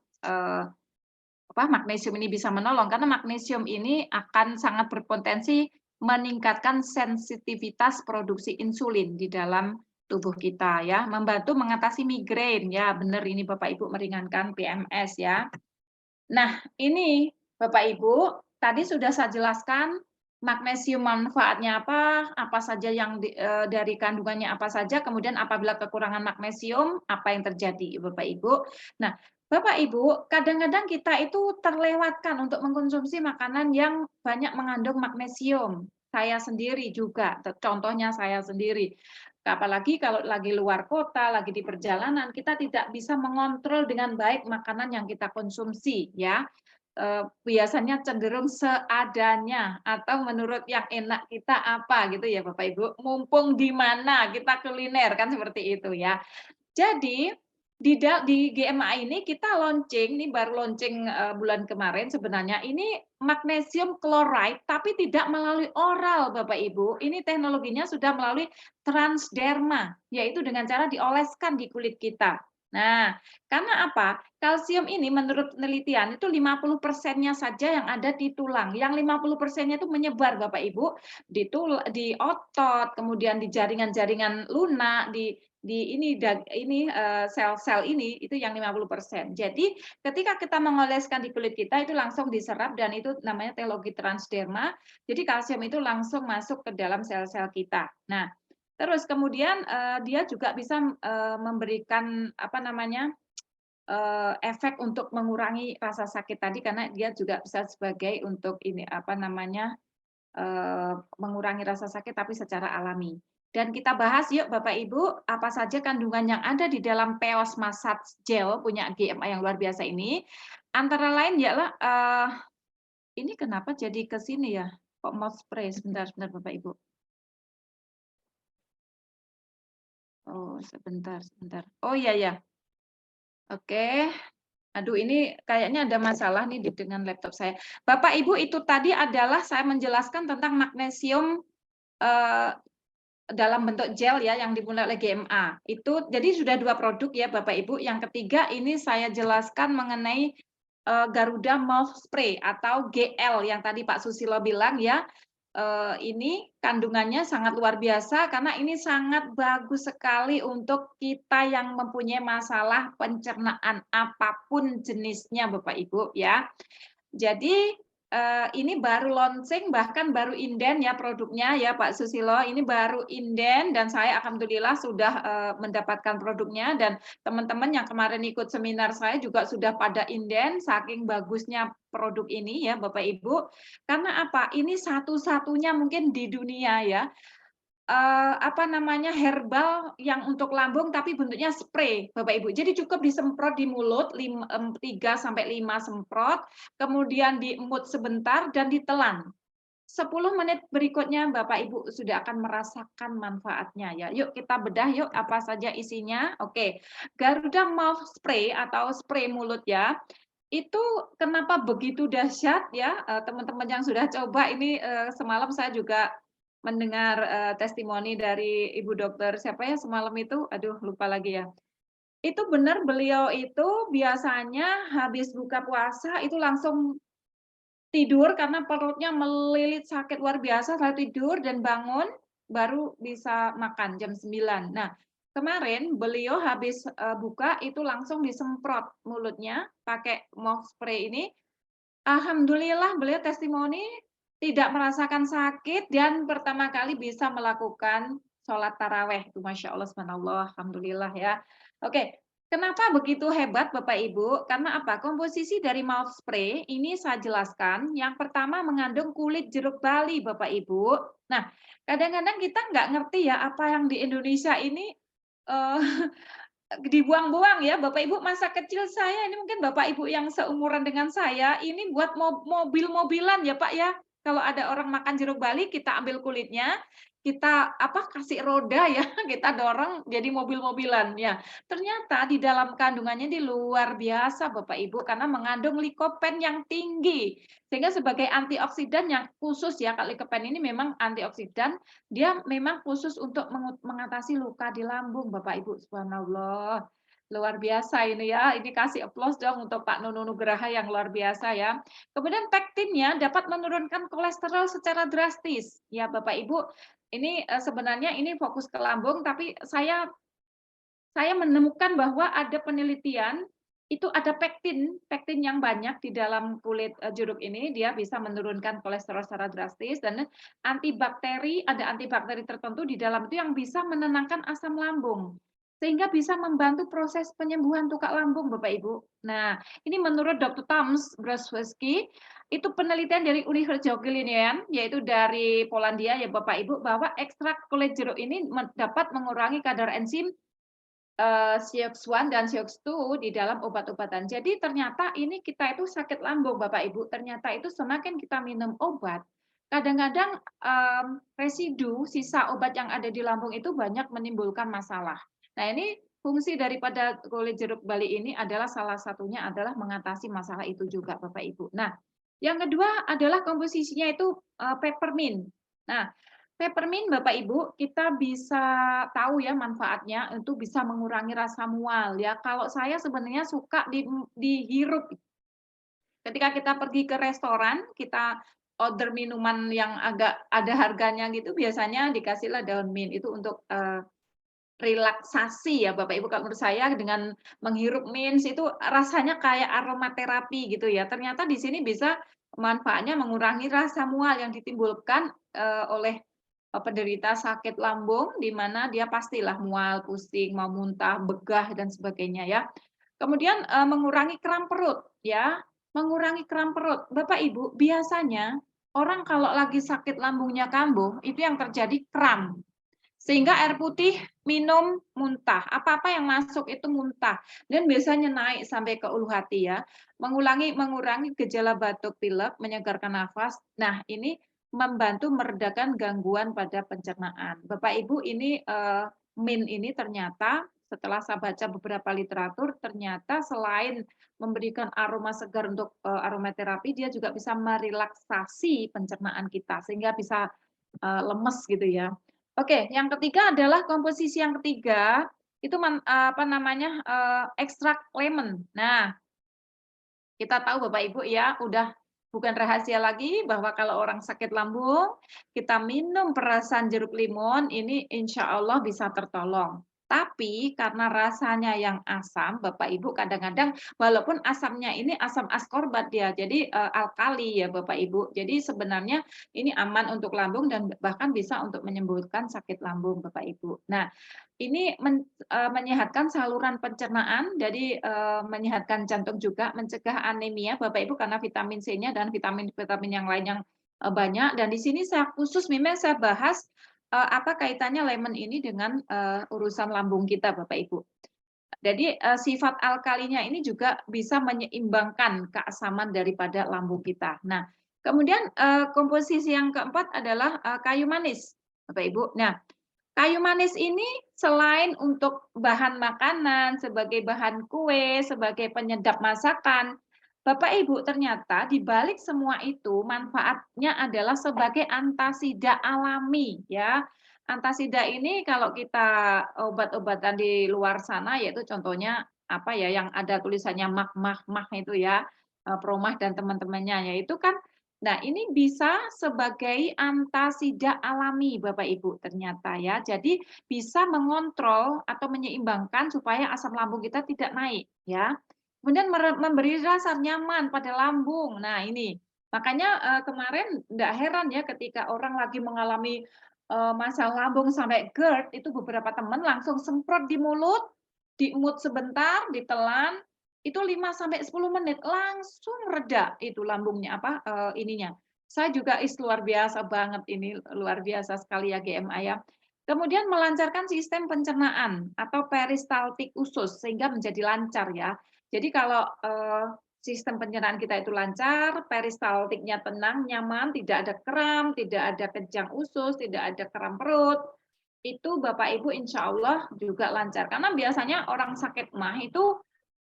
magnesium ini bisa menolong karena magnesium ini akan sangat berpotensi meningkatkan sensitivitas produksi insulin di dalam tubuh kita ya, membantu mengatasi migrain ya, benar ini Bapak Ibu, meringankan PMS ya. Nah, ini Bapak Ibu, tadi sudah saya jelaskan magnesium manfaatnya apa saja yang dari kandungannya apa saja, kemudian apabila kekurangan magnesium, apa yang terjadi Bapak Ibu. Nah, Bapak Ibu, kadang-kadang kita itu terlewatkan untuk mengkonsumsi makanan yang banyak mengandung magnesium. Saya sendiri juga, contohnya saya sendiri. Apalagi kalau lagi luar kota, lagi di perjalanan, kita tidak bisa mengontrol dengan baik makanan yang kita konsumsi, ya. Biasanya cenderung seadanya atau menurut yang enak kita apa gitu ya Bapak Ibu. Mumpung di mana kita kuliner kan seperti itu ya. Jadi di GMA ini kita launching, ini baru launching bulan kemarin sebenarnya, ini magnesium chloride tapi tidak melalui oral Bapak Ibu. Ini teknologinya sudah melalui transderma, yaitu dengan cara dioleskan di kulit kita. Nah, karena apa? Kalsium ini menurut penelitian itu 50%-nya saja yang ada di tulang. Yang 50%-nya itu menyebar Bapak Ibu di otot, kemudian di jaringan-jaringan lunak, di sel-sel ini itu yang 50%. Jadi ketika kita mengoleskan di kulit kita itu langsung diserap dan itu namanya teknologi transderma. Jadi kalsium itu langsung masuk ke dalam sel-sel kita. Nah, terus kemudian dia juga bisa memberikan efek untuk mengurangi rasa sakit tadi karena dia juga bisa sebagai untuk mengurangi rasa sakit tapi secara alami. Dan kita bahas yuk Bapak Ibu, apa saja kandungan yang ada di dalam Peos Massage Gel punya GMA yang luar biasa ini. Antara lain ialah ini kenapa jadi ke sini ya? Kok mouth spray? Sebentar Bapak Ibu. Oh, sebentar. Oh iya ya. Oke. Aduh, ini kayaknya ada masalah nih dengan laptop saya. Bapak Ibu, itu tadi adalah saya menjelaskan tentang magnesium dalam bentuk gel ya yang dimulai oleh GMA. Itu jadi sudah 2 produk ya Bapak Ibu. Yang ketiga ini saya jelaskan mengenai Garuda Mouth Spray atau GL yang tadi Pak Susilo bilang ya. Ini kandungannya sangat luar biasa karena ini sangat bagus sekali untuk kita yang mempunyai masalah pencernaan apapun jenisnya Bapak Ibu ya. Jadi ini baru launching, bahkan baru inden ya produknya ya Pak Susilo. Ini baru inden dan saya alhamdulillah sudah mendapatkan produknya dan teman-teman yang kemarin ikut seminar saya juga sudah pada inden saking bagusnya produk ini ya Bapak Ibu. Karena apa? Ini satu-satunya mungkin di dunia ya. Herbal yang untuk lambung tapi bentuknya spray Bapak Ibu. Jadi cukup disemprot di mulut 3 sampai 5 semprot, kemudian diemut sebentar dan ditelan. 10 menit berikutnya Bapak Ibu sudah akan merasakan manfaatnya ya. Yuk kita bedah yuk apa saja isinya. Oke. Garuda Mouth Spray atau spray mulut ya. Itu kenapa begitu dahsyat ya, teman-teman yang sudah coba ini semalam saya juga mendengar testimoni dari Ibu Dokter siapa ya semalam itu, aduh lupa lagi ya. Itu benar beliau itu biasanya habis buka puasa itu langsung tidur karena perutnya melilit sakit luar biasa, lalu tidur dan bangun baru bisa makan jam 9. Nah, kemarin beliau habis buka itu langsung disemprot mulutnya pakai mouth spray ini. Alhamdulillah beliau testimoni tidak merasakan sakit dan pertama kali bisa melakukan sholat taraweh. Itu Masya Allah, subhanallah, alhamdulillah ya. Oke, kenapa begitu hebat Bapak Ibu? Karena apa? Komposisi dari mouth spray ini saya jelaskan. Yang pertama mengandung kulit jeruk bali Bapak Ibu. Nah, kadang-kadang kita nggak ngerti ya apa yang di Indonesia ini eh, dibuang-buang ya Bapak Ibu. Masa kecil saya ini mungkin Bapak Ibu yang seumuran dengan saya ini buat mobil-mobilan ya Pak ya. Kalau ada orang makan jeruk bali kita ambil kulitnya, kita kasih roda ya, kita dorong jadi mobil-mobilan ya. Ternyata di dalam kandungannya di luar biasa Bapak Ibu karena mengandung likopen yang tinggi. Sehingga sebagai antioksidan yang khusus ya, kalau likopen ini memang antioksidan, dia memang khusus untuk mengatasi luka di lambung, Bapak Ibu, subhanallah. Luar biasa ini ya, ini kasih aplaus dong untuk Pak Nunu Nugraha yang luar biasa ya. Kemudian pektinnya dapat menurunkan kolesterol secara drastis. Ya Bapak Ibu, ini sebenarnya ini fokus ke lambung, tapi saya menemukan bahwa ada penelitian itu ada pektin yang banyak di dalam kulit jeruk ini, dia bisa menurunkan kolesterol secara drastis dan ada antibakteri tertentu di dalam itu yang bisa menenangkan asam lambung sehingga bisa membantu proses penyembuhan luka lambung Bapak Ibu. Nah, ini menurut Dr. Toms Brzezinski, itu penelitian dari Universitas Jagiellonian, yaitu dari Polandia ya Bapak Ibu, bahwa ekstrak kulit jeruk ini dapat mengurangi kadar enzim COX-1 dan COX-2 di dalam obat-obatan. Jadi ternyata ini kita itu sakit lambung Bapak Ibu, ternyata itu semakin kita minum obat, kadang-kadang residu sisa obat yang ada di lambung itu banyak menimbulkan masalah. Nah ini fungsi daripada kulit jeruk bali ini adalah salah satunya adalah mengatasi masalah itu juga Bapak Ibu. Nah yang kedua adalah komposisinya itu peppermint. Nah peppermint Bapak Ibu, kita bisa tahu ya manfaatnya untuk bisa mengurangi rasa mual ya. Kalau saya sebenarnya suka dihirup. Ketika kita pergi ke restoran, kita order minuman yang agak ada harganya gitu, biasanya dikasihlah daun mint itu untuk relaksasi ya Bapak Ibu. Kalau menurut saya dengan menghirup mint itu rasanya kayak aromaterapi gitu ya. Ternyata di sini bisa manfaatnya mengurangi rasa mual yang ditimbulkan oleh penderita sakit lambung, di mana dia pastilah mual, pusing, mau muntah, begah dan sebagainya ya. Kemudian mengurangi kram perut ya, mengurangi kram perut. Bapak Ibu, biasanya orang kalau lagi sakit lambungnya kambuh, itu yang terjadi kram. Sehingga air putih minum muntah, apa-apa yang masuk itu muntah dan biasanya naik sampai ke ulu hati ya. Mengurangi gejala batuk pilek, menyegarkan nafas. Nah, ini membantu meredakan gangguan pada pencernaan. Bapak Ibu, ini mint ini ternyata setelah saya baca beberapa literatur, ternyata selain memberikan aroma segar untuk aromaterapi, dia juga bisa merelaksasi pencernaan kita sehingga bisa lemes gitu ya. Oke, yang ketiga adalah komposisi yang ketiga itu ekstrak lemon. Nah, kita tahu Bapak Ibu ya, udah bukan rahasia lagi bahwa kalau orang sakit lambung, kita minum perasan jeruk limon, ini insya Allah bisa tertolong. Tapi karena rasanya yang asam, Bapak Ibu kadang-kadang walaupun asamnya ini asam askorbat dia, jadi alkali ya Bapak Ibu. Jadi sebenarnya ini aman untuk lambung dan bahkan bisa untuk menyembuhkan sakit lambung Bapak Ibu. Nah, ini menyehatkan saluran pencernaan, jadi menyehatkan jantung juga, mencegah anemia Bapak Ibu karena vitamin C-nya dan vitamin-vitamin yang lain yang banyak. Dan di sini saya khusus memang saya bahas apa kaitannya lemon ini dengan urusan lambung kita Bapak Ibu. Jadi sifat alkalinya ini juga bisa menyeimbangkan keasaman daripada lambung kita. Nah, kemudian komposisi yang keempat adalah kayu manis Bapak Ibu. Nah, kayu manis ini selain untuk bahan makanan, sebagai bahan kue, sebagai penyedap masakan, Bapak Ibu ternyata di balik semua itu manfaatnya adalah sebagai antasida alami ya. Antasida ini kalau kita obat-obatan di luar sana yaitu contohnya apa ya yang ada tulisannya mah itu ya, Promah dan teman-temannya yaitu kan Nah, ini bisa sebagai antasida alami Bapak Ibu ternyata ya. Jadi bisa mengontrol atau menyeimbangkan supaya asam lambung kita tidak naik ya. Kemudian memberi rasa nyaman pada lambung. Nah, ini makanya kemarin enggak heran ya ketika orang lagi mengalami masalah lambung sampai GERD itu beberapa teman langsung semprot di mulut, diemut sebentar, ditelan itu 5 sampai 10 menit langsung reda itu lambungnya ininya. Saya juga luar biasa banget ini, luar biasa sekali ya GMA ya. Kemudian melancarkan sistem pencernaan atau peristaltik usus sehingga menjadi lancar ya. Jadi kalau sistem pencernaan kita itu lancar, peristaltiknya tenang, nyaman, tidak ada kram, tidak ada kejang usus, tidak ada kram perut, itu Bapak Ibu insya Allah juga lancar. Karena biasanya orang sakit MAH itu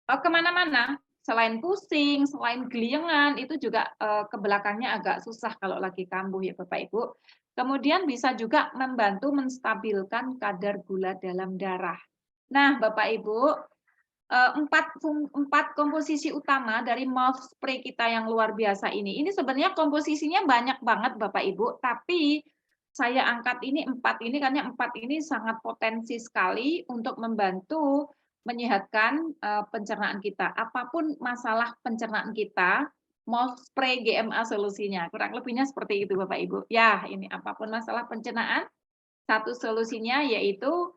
kemana-mana, selain pusing, selain geliengan, itu juga ke belakangnya agak susah kalau lagi kambuh ya Bapak Ibu. Kemudian bisa juga membantu menstabilkan kadar gula dalam darah. Nah Bapak Ibu, empat komposisi utama dari mouth spray kita yang luar biasa ini sebenarnya komposisinya banyak banget Bapak Ibu, tapi saya angkat ini 4 ini karena 4 ini sangat potensi sekali untuk membantu menyehatkan pencernaan kita. Apapun masalah pencernaan kita, mouth spray GMA solusinya. Kurang lebihnya seperti itu Bapak Ibu. Ya, ini apapun masalah pencernaan, satu solusinya yaitu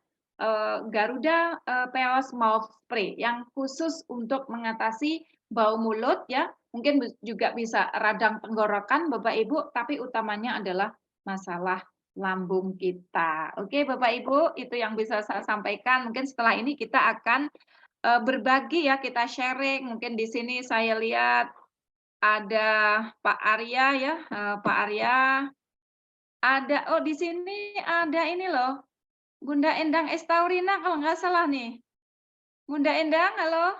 Garuda Peos Mouth Spray yang khusus untuk mengatasi bau mulut ya. Mungkin juga bisa radang tenggorokan Bapak Ibu, tapi utamanya adalah masalah lambung kita. Oke Bapak Ibu, itu yang bisa saya sampaikan. Mungkin setelah ini kita akan berbagi ya, kita sharing. Mungkin di sini saya lihat ada Pak Arya ya, Pak Arya. Ada, oh di sini ada ini loh, Bunda Endang Estaurina kalau nggak salah nih. Bunda Endang, halo.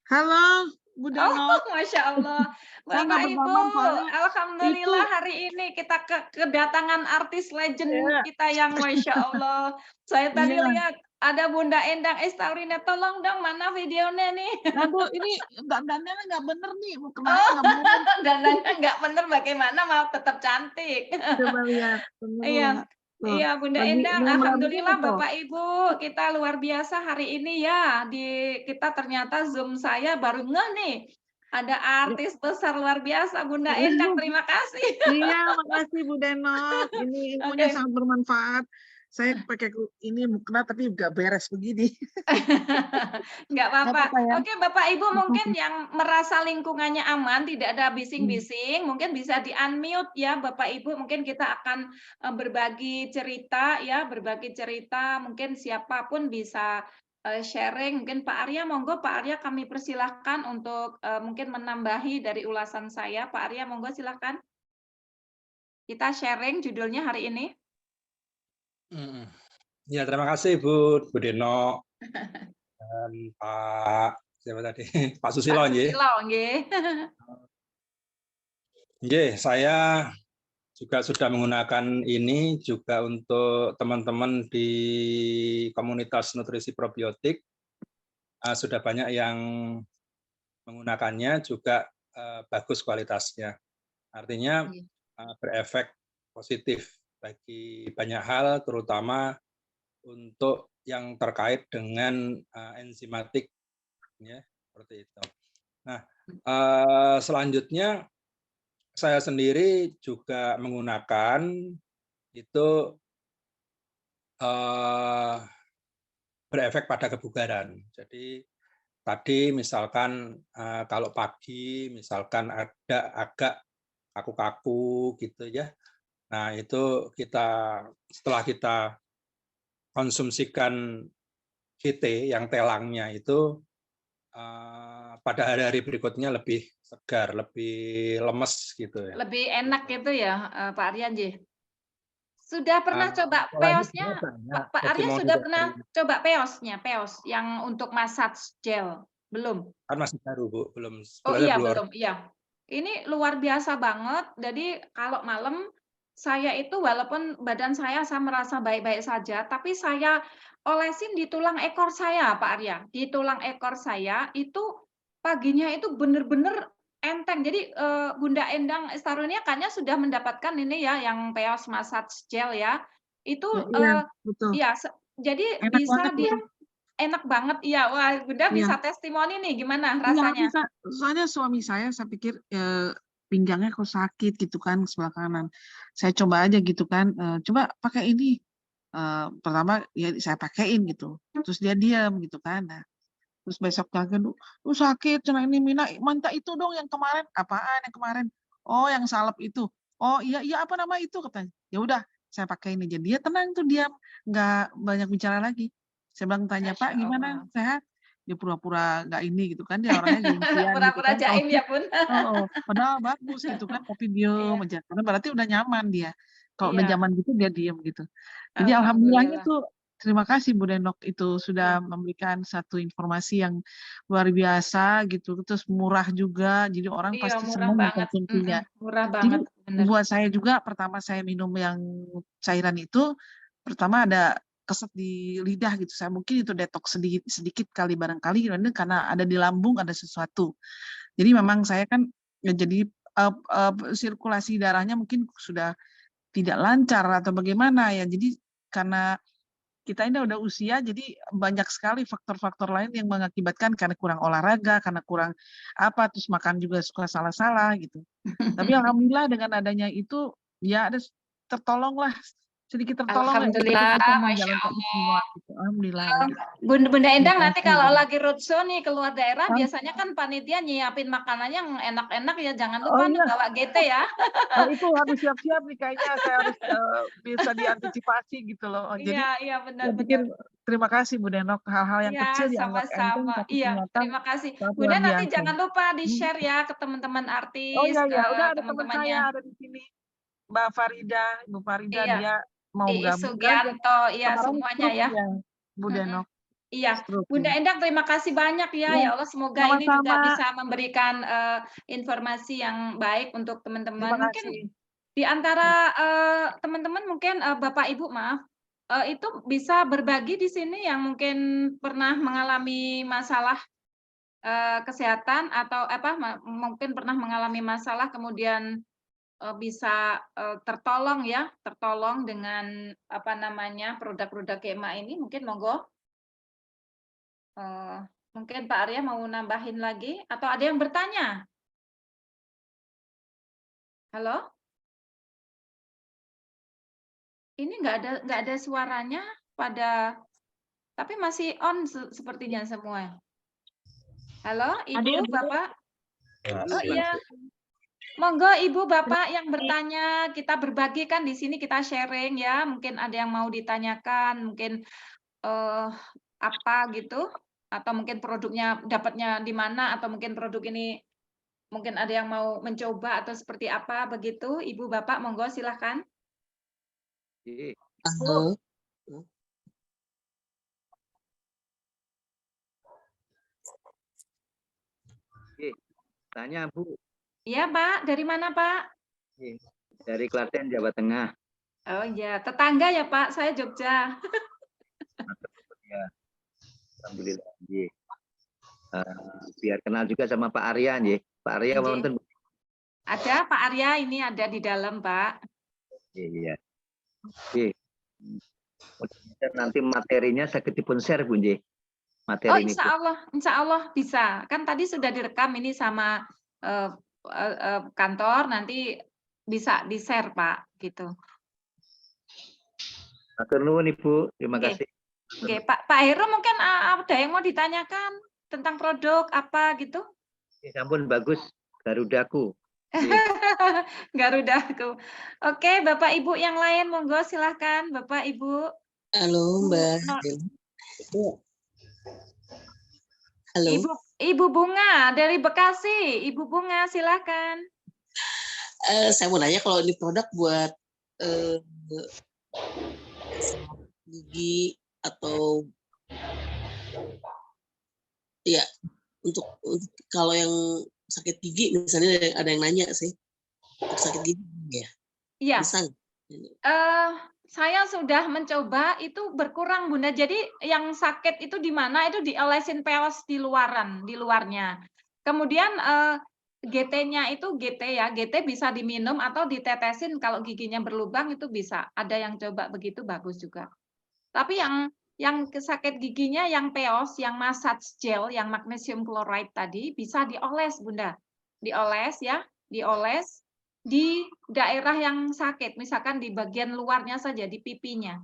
Halo, Bu Oh, Deno. Masya Allah. Saya nggak Bapak Ibu, bernama soalnya Alhamdulillah hari ini kita kedatangan artis legend Iya. kita yang Masya Allah. Saya tadi Iya. lihat ada Bunda Endang Estaurina, tolong dong mana videonya nih. Aduh, ini dandannya nggak bener nih, mau kemana nggak bener. Dandannya nggak bener bagaimana mau tetap cantik. Coba lihat. Iya, Tuh, iya Bunda lagi Endang, mau alhamdulillah begini tuh. Bapak Ibu, kita luar biasa hari ini ya. Kita ternyata Zoom saya baru ngeh nih. Ada artis besar luar biasa Bunda Endang, terima kasih. Iya, makasih Bu Deno. Ini ilmunya Oke. sangat bermanfaat. Saya pakai ini mukena tapi nggak beres begini. Nggak apa-apa. Ya. Oke, Bapak Ibu mungkin yang merasa lingkungannya aman, tidak ada bising-bising, mungkin bisa di-unmute ya Bapak Ibu. Mungkin kita akan berbagi cerita ya, mungkin siapapun bisa sharing. Mungkin Pak Arya, monggo Pak Arya kami persilahkan untuk mungkin menambahi dari ulasan saya. Pak Arya, monggo silahkan. Kita sharing judulnya hari ini. Ya, terima kasih Bu Deno dan Pak siapa tadi? Pak Susilo nggih. Nggih, saya juga sudah menggunakan ini juga untuk teman-teman di komunitas nutrisi probiotik. Sudah banyak yang menggunakannya juga bagus kualitasnya. Artinya berefek positif bagi banyak hal, terutama untuk yang terkait dengan enzimatik, ya seperti itu. Nah, selanjutnya saya sendiri juga menggunakan itu berefek pada kebugaran. Jadi tadi misalkan kalau pagi misalkan ada agak kaku-kaku gitu ya. Nah, itu setelah kita konsumsikan GT yang telangnya itu pada hari-hari berikutnya lebih segar, lebih lemes gitu ya. Lebih enak gitu ya Pak Arya. Sudah pernah coba peosnya? Pak Arya sudah pernah coba peos yang untuk massage gel? Belum? Kan masih baru Bu, belum. Oh iya, belum. Iya. Ini luar biasa banget. Jadi kalau malam saya itu walaupun badan saya merasa baik-baik saja, tapi saya olesin di tulang ekor saya, Pak Arya. Di tulang ekor saya itu paginya itu benar-benar enteng. Jadi Bunda Endang Estaronia kayaknya sudah mendapatkan ini ya, yang Peos Massage Gel ya. Itu Iya, betul. ya, jadi Enak bisa banget, Bu. enak banget. Iya, wah Bunda Iya. bisa testimoni nih, gimana Iya, rasanya? bisa. Soalnya suami saya pikir pinggangnya kok sakit gitu kan sebelah kanan. Saya coba aja gitu kan, coba pakai ini. Pertama ya saya pakein gitu. Terus dia diam gitu kan. Nah, terus besoknya kan, sakit cina ini Mina, minta itu dong yang kemarin. Apaan yang kemarin? Oh, yang salep itu. Oh iya iya apa nama itu katanya. Ya udah saya pakein aja. Dia tenang tuh diam, nggak banyak bicara lagi. Saya bilang tanya Pak Masya gimana Allah. sehat? Dia pura-pura nggak ini gitu kan, dia orangnya gengsian gitu Pura-pura kan. jaim ya Bun. Oh, padahal bagus gitu kan, tapi diem Iya, aja. Karena berarti udah nyaman dia. Kalau udah iya. nyaman gitu dia diem gitu. Jadi alhamdulillahnya Alhamdulillah. tuh terima kasih Bu Denok itu sudah Iya, memberikan satu informasi yang luar biasa gitu. Terus murah juga, jadi orang iya pasti murah senang banget. mengkonsumsinya. Murah Jadi banget, bener. buat saya juga pertama saya minum yang cairan itu, pertama ada keset di lidah gitu. Saya mungkin itu detox sedikit sedikit kali barangkali karena ada di lambung ada sesuatu. Jadi memang saya kan jadi sirkulasi darahnya mungkin sudah tidak lancar atau bagaimana ya. Jadi karena kita ini udah usia, jadi banyak sekali faktor-faktor lain yang mengakibatkan karena kurang olahraga, karena kurang apa, terus makan juga suka salah-salah gitu. Tapi alhamdulillah dengan adanya itu ya ada tertolonglah, sedikit tertolong ya untuk Alhamdulillah, bisa Masya menjalankan itu semua Allah. gitu. Alhamdulillah gitu. Bunda Terima Endang nanti kasih. kalau lagi roadshow nih keluar daerah, Ah, biasanya kan panitia nyiapin makanan yang enak-enak ya. Jangan Oh lupa nih iya, bawa GT ya. itu harus siap-siap nih kayaknya saya harus bisa diantisipasi gitu loh. Iya, Jadi iya saya pikir benar-benar. terima kasih Bu Denok, hal-hal yang Iya, kecil dianggap enteng sama-sama. tapi Iya, ternyata terima kasih. sangat Bunda luar nanti biasa. jangan lupa Hmm. di-share ya ke teman-teman Oh artis, iya ke ya, udah ada teman teman-temannya. saya ada di sini, Mbak Farida, Ibu Farida Iya, dia mau Iis gabung belajar. Sugianto, iya Kemarin semuanya stroke ya. dia, Bu Mm-mm. Denok, Iya, stroke Bunda ya. Endang terima kasih banyak ya. Ya, Ya Allah, semoga ini juga sama-sama. bisa memberikan informasi yang baik untuk teman-teman. Terima Mungkin kasih. di antara teman-teman mungkin Bapak Ibu maaf itu bisa berbagi di sini yang mungkin pernah mengalami masalah kesehatan atau mungkin pernah mengalami masalah kemudian bisa tertolong ya, tertolong dengan apa namanya produk-produk GEMA ini mungkin monggo. Mungkin Pak Arya mau nambahin lagi atau ada yang bertanya? Halo? Ini nggak ada suaranya pada tapi masih on sepertinya semua. Halo, Ada ya, Ibu, Bu? Bapak? Oh Masih. iya. Monggo Ibu, Bapak yang bertanya, kita berbagi kan di sini kita sharing ya. Mungkin ada yang mau ditanyakan, mungkin apa gitu atau mungkin produknya dapatnya di mana atau mungkin produk ini mungkin ada yang mau mencoba atau seperti apa begitu. Ibu, Bapak monggo silahkan. Halo. Tanya Bu. Iya Pak, dari mana Pak? Dari Klaten, Jawa Tengah. Oh iya, tetangga ya Pak, saya Jogja. Ya, alhamdulillah. Biar kenal juga sama Pak Arya, nggih. Pak Arya wonten. Ada Pak Arya, ini ada di dalam Pak. Iya. Oke. Nanti materinya saya dipun share Bu nggih. Materi Oh ini. insya Allah bisa. Kan tadi sudah direkam ini sama kantor, nanti bisa di-share Pak, gitu. Matur nuwun Ibu, terima kasih. Oke, Pak Heru mungkin ada yang mau ditanyakan tentang produk apa gitu? Sampun bagus, Garudaku. Garudaku. Oke, Bapak Ibu yang lain monggo silahkan Bapak Ibu. Halo Mbak. Halo. Ibu Bunga dari Bekasi. Ibu Bunga silahkan. Saya mau nanya kalau ini produk buat gigi atau ya untuk kalau yang sakit gigi misalnya ada yang nanya sih untuk sakit gigi ya. Iya. Bisa. Saya sudah mencoba itu berkurang Bunda. Jadi yang sakit itu di mana itu diolesin peos di luarnya. Kemudian GT-nya itu GT ya, GT bisa diminum atau ditetesin kalau giginya berlubang itu bisa. Ada yang coba begitu bagus juga. Tapi yang sakit giginya yang peos, yang massage gel, yang magnesium chloride tadi bisa dioles, Bunda. Dioles ya, dioles di daerah yang sakit, misalkan di bagian luarnya saja, di pipinya.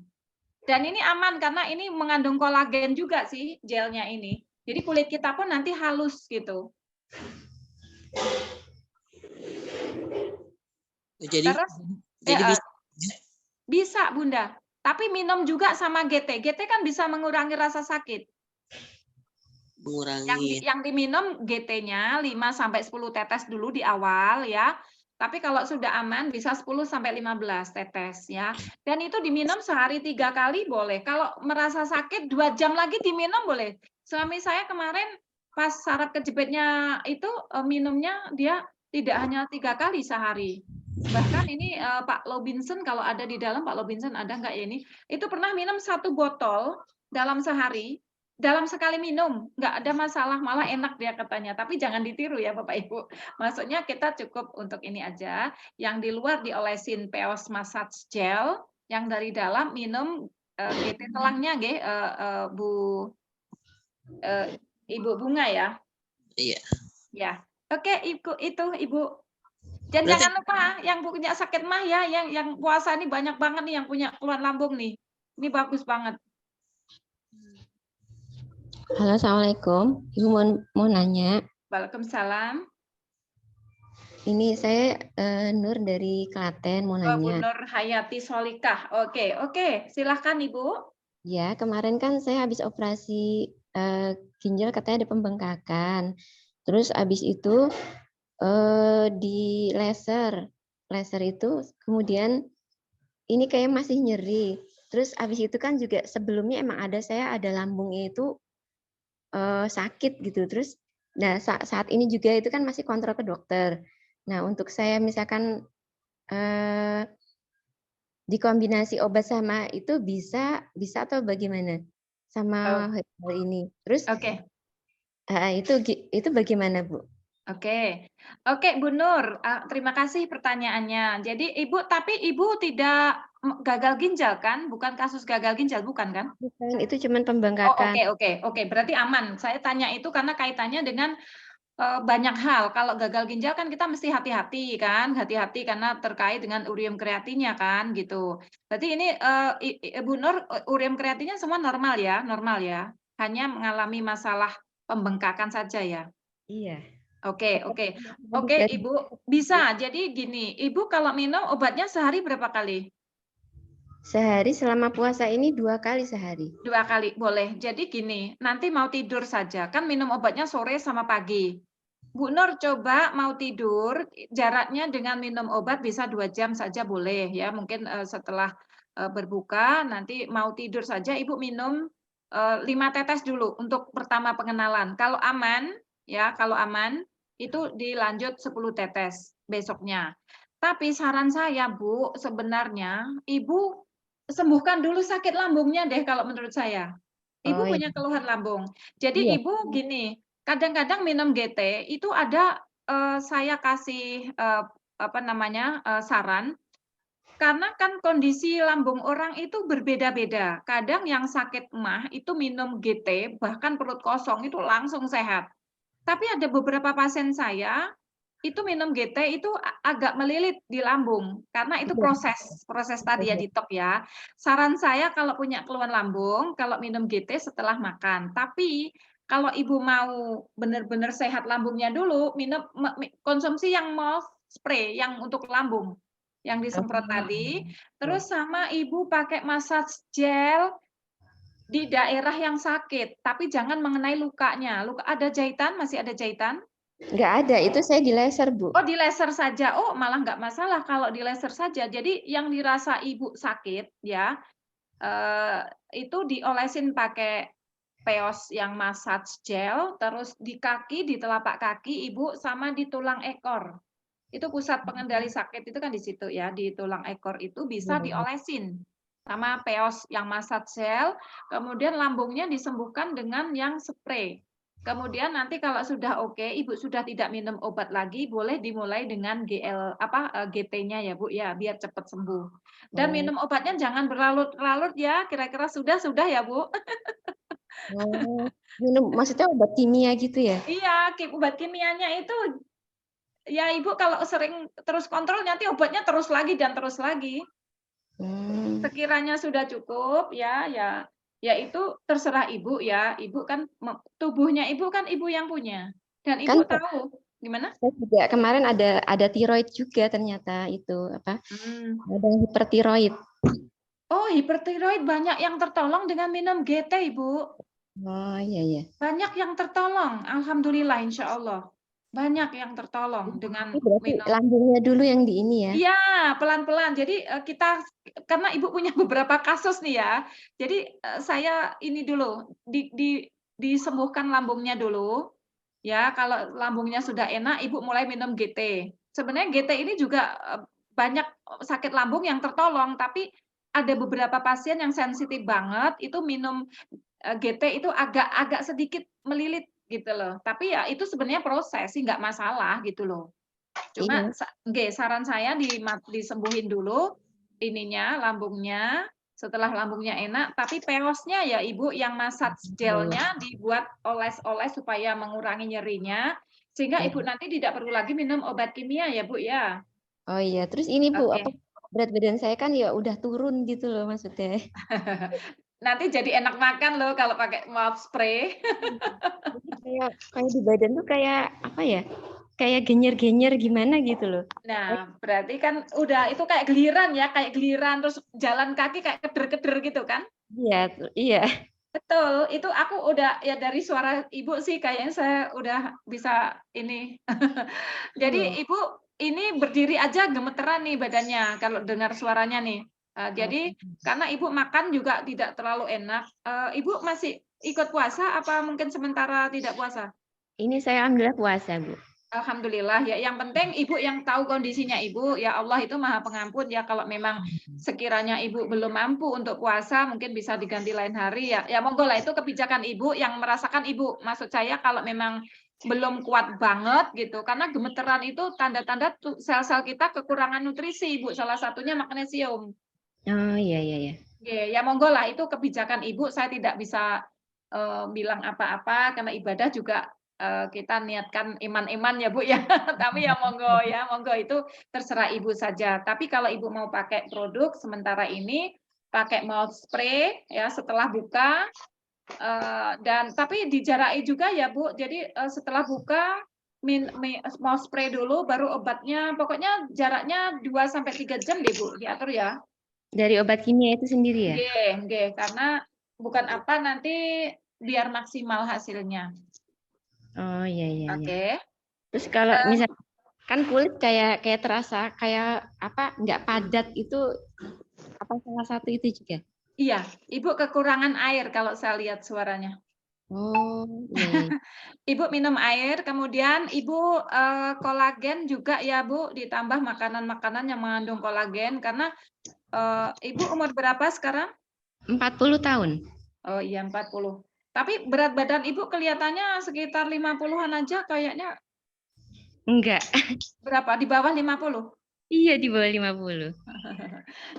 Dan ini aman karena ini mengandung kolagen juga sih gelnya ini. Jadi kulit kita pun nanti halus gitu. Jadi Terus bisa bisa Bunda. Tapi minum juga sama GT. GT kan bisa mengurangi rasa sakit. mengurangi. Yang diminum GT-nya 5 sampai 10 tetes dulu di awal ya. Tapi kalau sudah aman bisa 10 sampai 15 tetes ya. Dan itu diminum sehari 3 kali boleh. Kalau merasa sakit 2 jam lagi diminum boleh. Suami saya kemarin pas saraf kejepitnya itu minumnya dia tidak hanya 3 kali sehari. Bahkan ini Pak Robinson kalau ada di dalam, Pak Robinson ada nggak ya ini? Itu pernah minum 1 botol dalam sehari. Dalam sekali minum, nggak ada masalah, malah enak dia katanya. Tapi jangan ditiru ya Bapak Ibu. Maksudnya kita cukup untuk ini aja. Yang di luar diolesin Peos Massage Gel, yang dari dalam minum GT telangnya, Bu Ibu Bunga ya. Iya. Ya, oke itu Ibu. Dan Berarti- jangan lupa yang punya sakit mah ya, yang puasa ini banyak banget nih yang punya keluhan lambung nih. Ini bagus banget. Halo, Assalamualaikum. Ibu mau nanya. Waalaikumsalam. Ini saya Nur dari Klaten mau Bu nanya. Nur Hayati Solikah. Oke. Silahkan Ibu. Ya, kemarin kan saya habis operasi ginjal katanya ada pembengkakan. Terus habis itu di laser. Laser itu kemudian ini kayak masih nyeri. Terus habis itu kan juga sebelumnya emang saya ada lambungnya itu sakit gitu. Terus nah saat ini juga itu kan masih kontrol ke dokter. Nah, untuk saya misalkan dikombinasi obat sama itu bisa atau bagaimana? Sama hal ini. Terus itu bagaimana, Bu? Oke, Bu Nur, terima kasih pertanyaannya. Jadi tapi Ibu tidak gagal ginjal kan? Bukan kasus gagal ginjal, bukan kan? Bukan, itu cuma pembengkakan. Oke, berarti aman. Saya tanya itu karena kaitannya dengan banyak hal. Kalau gagal ginjal kan kita mesti hati-hati kan, karena terkait dengan ureum kreatinnya kan, gitu. Berarti ini Bu Nur, ureum kreatinnya semua normal ya, hanya mengalami masalah pembengkakan saja ya. Iya. Oke, Ibu bisa. Jadi gini, Ibu kalau minum obatnya sehari berapa kali? Sehari selama puasa ini 2 kali sehari. 2 kali, boleh. Jadi gini, nanti mau tidur saja, kan minum obatnya sore sama pagi. Bu Nur coba mau tidur, jaraknya dengan minum obat bisa 2 jam saja boleh ya. Mungkin setelah berbuka, nanti mau tidur saja Ibu minum 5 tetes dulu untuk pertama pengenalan. Kalau aman, itu dilanjut 10 tetes besoknya. Tapi saran saya Bu, sebenarnya Ibu sembuhkan dulu sakit lambungnya deh kalau menurut saya. Ibu punya keluhan lambung. Jadi Ibu gini, kadang-kadang minum GT itu ada saya kasih saran karena kan kondisi lambung orang itu berbeda-beda. Kadang yang sakit emah itu minum GT bahkan perut kosong itu langsung sehat. Tapi ada beberapa pasien saya itu minum GT itu agak melilit di lambung karena itu proses tadi ya ditok ya. Saran saya kalau punya keluhan lambung, kalau minum GT setelah makan. Tapi kalau Ibu mau benar-benar sehat lambungnya dulu, konsumsi yang mouth spray yang untuk lambung yang disemprot tadi. Terus sama Ibu pakai massage gel di daerah yang sakit, tapi jangan mengenai lukanya. Luka ada jahitan, masih ada jahitan? Nggak ada, itu saya di laser, Bu. Oh, di laser saja. Oh, malah nggak masalah kalau di laser saja. Jadi yang dirasa Ibu sakit ya, itu diolesin pakai Peos yang massage gel, terus di kaki, di telapak kaki Ibu sama di tulang ekor. Itu pusat pengendali sakit itu kan di situ ya, di tulang ekor itu bisa diolesin sama Peos yang massage gel, kemudian lambungnya disembuhkan dengan yang spray. Kemudian nanti kalau sudah oke, Ibu sudah tidak minum obat lagi, boleh dimulai dengan GT-nya ya Bu ya, biar cepat sembuh. Dan Oh, minum obatnya jangan berlarut-larut ya, kira-kira sudah ya Bu. oh. Minum maksudnya obat kimia gitu ya? Iya, obat kimianya itu ya Ibu kalau sering terus kontrol nanti obatnya terus lagi dan terus lagi. Hmm. Sekiranya sudah cukup ya itu terserah Ibu ya. Ibu kan tubuhnya Ibu kan Ibu yang punya. Dan Kan Ibu tahu gimana? saya juga kemarin ada tiroid juga ternyata itu apa? Hmm. Ada hipertiroid. Oh, hipertiroid banyak yang tertolong dengan minum GT, Ibu. Oh iya iya. Banyak yang tertolong, alhamdulillah insya Allah. Banyak yang tertolong dengan Ini berarti minum. lambungnya dulu yang di ini ya? Iya, pelan-pelan. Jadi kita karena Ibu punya beberapa kasus nih ya. Jadi saya ini dulu disembuhkan lambungnya dulu. Ya, kalau lambungnya sudah enak, Ibu mulai minum GT. Sebenarnya GT ini juga banyak sakit lambung yang tertolong, tapi ada beberapa pasien yang sensitif banget itu minum GT itu agak sedikit melilit gitu loh. Tapi ya itu sebenarnya proses sih nggak masalah gitu loh. Cuma Iya. saran saya disembuhin dulu ininya lambungnya. Setelah lambungnya enak, tapi peosnya ya Ibu yang massage gelnya dibuat oles-oles supaya mengurangi nyerinya, sehingga Ibu nanti tidak perlu lagi minum obat kimia ya Bu ya. Oh iya, terus ini Bu, apa Oke. berat badan saya kan ya udah turun gitu loh maksudnya. Nanti jadi enak makan loh kalau pakai mouth spray. Jadi kayak di badan tuh kayak apa ya? Kayak genyer-genyer gimana gitu loh. Nah, berarti kan udah itu kayak geliran terus jalan kaki kayak keder-keder gitu kan? Iya, iya. Betul, itu aku udah ya dari suara Ibu sih kayaknya saya udah bisa ini. Jadi Ibu ini berdiri aja gemeteran nih badannya kalau dengar suaranya nih. Jadi karena Ibu makan juga tidak terlalu enak. Ibu masih ikut puasa apa mungkin sementara tidak puasa? Ini saya alhamdulillah puasa, Bu. Alhamdulillah ya. Yang penting Ibu yang tahu kondisinya Ibu. Ya Allah itu Maha Pengampun ya. Kalau memang sekiranya Ibu belum mampu untuk puasa, mungkin bisa diganti lain hari ya. Ya monggo lah itu kebijakan Ibu yang merasakan Ibu. Maksud saya kalau memang belum kuat banget gitu. Karena gemeteran itu tanda-tanda sel-sel kita kekurangan nutrisi, Ibu. Salah satunya magnesium. Oh iya iya iya. Ya monggo lah itu kebijakan Ibu. Saya tidak bisa bilang apa-apa karena ibadah juga kita niatkan iman-iman ya Bu ya. Tapi ya monggo itu terserah Ibu saja. Tapi kalau Ibu mau pakai produk sementara ini pakai mouth spray ya setelah buka dan tapi dijaraki juga ya Bu. Jadi setelah buka mouth spray dulu baru obatnya. Pokoknya jaraknya 2 sampai 3 jam deh Bu, diatur ya. Dari obat kimia itu sendiri ya? Nggih, karena bukan apa nanti biar maksimal hasilnya. Oh iya iya iya. Oke. Terus kalau misalnya kan kulit kayak terasa kayak apa nggak padat itu apa salah satu itu juga? Iya, Ibu kekurangan air kalau saya lihat suaranya. Oh iya. Ibu minum air, kemudian Ibu kolagen juga ya Bu, ditambah makanan-makanan yang mengandung kolagen karena Ibu umur berapa sekarang? 40 tahun. Oh iya 40. Tapi berat badan Ibu kelihatannya sekitar 50-an aja kayaknya. Enggak. Berapa? Di bawah 50? Iya di bawah 50.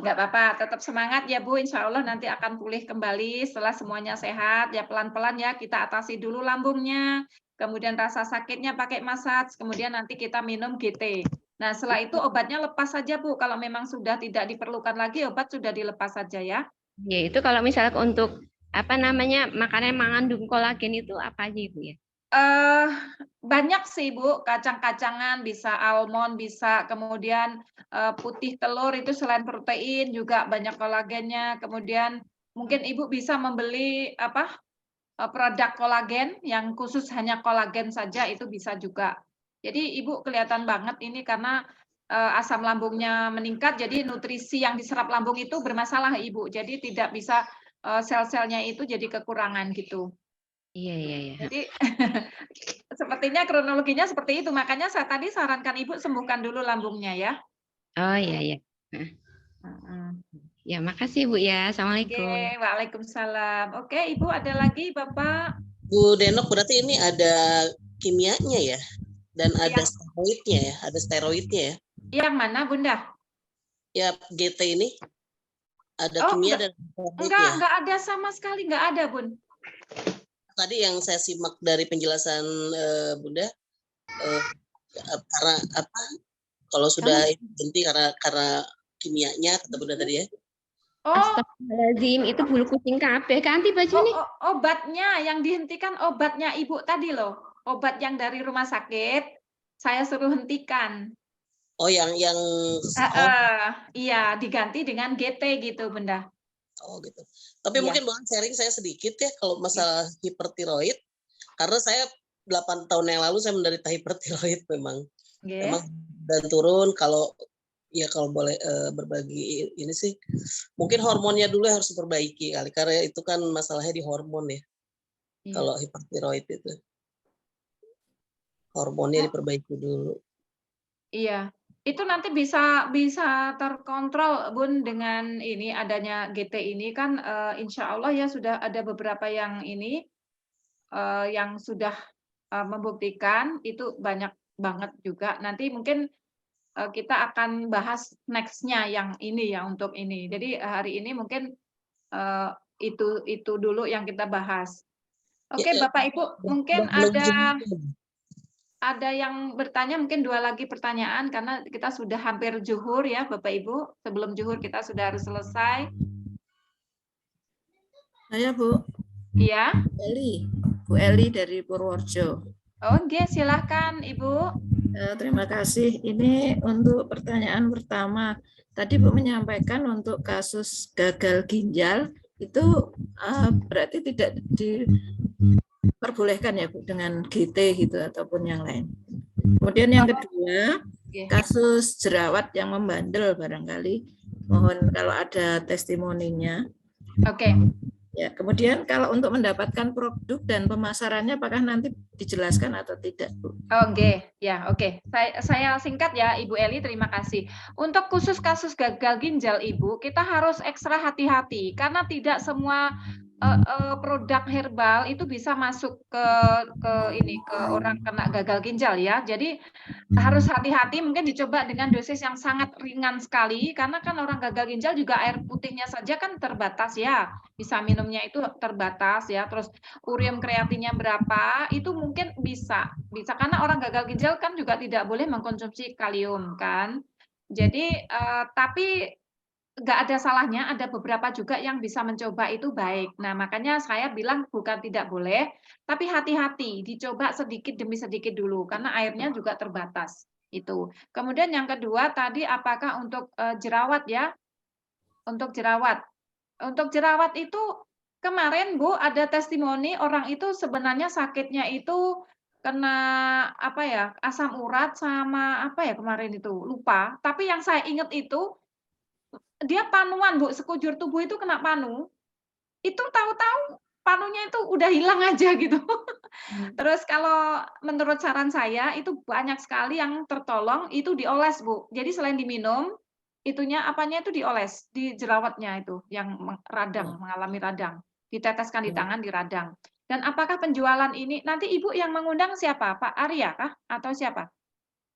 Enggak apa-apa, tetap semangat ya Bu. Insya Allah nanti akan pulih kembali setelah semuanya sehat. Ya pelan-pelan ya kita atasi dulu lambungnya. Kemudian rasa sakitnya pakai massage. Kemudian nanti kita minum GT. Nah setelah itu obatnya lepas saja Bu. Kalau memang sudah tidak diperlukan lagi obat sudah dilepas saja ya. Ya itu kalau misalnya untuk apa namanya makanan yang mengandung kolagen itu apa aja Ibu ya? Banyak sih Bu, kacang-kacangan bisa almond bisa, kemudian putih telur itu selain protein juga banyak kolagennya. Kemudian mungkin Ibu bisa membeli apa produk kolagen yang khusus hanya kolagen saja itu bisa juga. Jadi Ibu kelihatan banget ini karena asam lambungnya meningkat, jadi nutrisi yang diserap lambung itu bermasalah Ibu. Jadi tidak bisa sel-selnya itu jadi kekurangan gitu. Iya iya iya. Jadi sepertinya kronologinya seperti itu. Makanya saya tadi sarankan Ibu sembuhkan dulu lambungnya ya. Oh iya iya. Ya makasih Bu ya. Assalamualaikum. Oke, waalaikumsalam. Oke, Ibu ada lagi Bapak? Bu Denok, berarti ini ada kimianya ya, dan ada Yang, steroidnya ya, ada steroidnya ya. yang mana Bunda? Ya, GT ini ada Oh, kimia dan steroidnya. enggak ada sama sekali, enggak ada Bun. Tadi yang saya simak dari penjelasan Bunda, karena apa? Kalau sudah berhenti karena kimianya, kata Bunda tadi ya. Oh, Astagfirullahaladzim, itu bulu kucing kabeh ganti baju nih. Obatnya yang dihentikan, obatnya Ibu tadi loh. Obat yang dari rumah sakit, saya suruh hentikan. Oh, yang Iya, diganti dengan GT gitu, Bunda. Oh gitu. Tapi Iya. mungkin boleh sharing saya sedikit ya kalau masalah hipertiroid, karena saya 8 tahun yang lalu saya menderita hipertiroid memang. Yeah. Memang dan turun kalau boleh berbagi ini sih, mungkin hormonnya dulu harus diperbaiki kali, karena itu kan masalahnya di hormon ya. Iya. Kalau hipertiroid itu hormonnya diperbaiki dulu. Iya, itu nanti bisa terkontrol Bun dengan ini adanya GT ini kan, insya Allah ya sudah ada beberapa yang ini yang sudah membuktikan itu banyak banget juga. Nanti mungkin kita akan bahas next-nya yang ini ya untuk ini. Jadi hari ini mungkin itu dulu yang kita bahas. Oke, Bapak Ibu, mungkin ada yang bertanya, mungkin 2 lagi pertanyaan karena kita sudah hampir zuhur ya Bapak Ibu. Sebelum zuhur kita sudah harus selesai. Saya Bu. Iya. Bu Eli dari Purworejo. Oke, silahkan Ibu. Terima kasih. Ini untuk pertanyaan pertama. Tadi Bu menyampaikan untuk kasus gagal ginjal itu berarti tidak diperbolehkan ya Bu dengan GT gitu ataupun yang lain. Kemudian yang kedua, kasus jerawat yang membandel barangkali. Mohon kalau ada testimoninya. Oke. Ya, kemudian kalau untuk mendapatkan produk dan pemasarannya apakah nanti dijelaskan atau tidak, Bu? Oke, ya, oke. Saya singkat ya, Ibu Eli, terima kasih. Untuk khusus kasus gagal ginjal, Ibu, kita harus ekstra hati-hati karena tidak semua produk herbal itu bisa masuk ke orang kena gagal ginjal ya. Jadi harus hati-hati, mungkin dicoba dengan dosis yang sangat ringan sekali karena kan orang gagal ginjal juga air putihnya saja kan terbatas ya. Bisa minumnya itu terbatas ya. Terus urium kreatinnya berapa? Itu mungkin bisa karena orang gagal ginjal kan juga tidak boleh mengkonsumsi kalium kan. Jadi tapi nggak ada salahnya, ada beberapa juga yang bisa mencoba itu baik. Nah, makanya saya bilang bukan tidak boleh, tapi hati-hati, dicoba sedikit demi sedikit dulu, karena airnya juga terbatas. Itu. Kemudian yang kedua tadi apakah untuk jerawat ya? Untuk jerawat itu kemarin Bu ada testimoni orang itu sebenarnya sakitnya itu kena apa ya, asam urat sama apa ya kemarin itu, lupa. Tapi yang saya ingat itu dia panuan Bu, sekujur tubuh itu kena panu, itu tahu-tahu panunya itu udah hilang aja gitu. Terus kalau menurut saran saya itu banyak sekali yang tertolong itu dioles Bu. Jadi selain diminum, itunya apanya itu dioles, di jerawatnya itu yang radang, mengalami radang. Diteteskan di tangan, di radang. Dan apakah penjualan ini nanti Ibu yang mengundang siapa? Pak Arya kah atau siapa?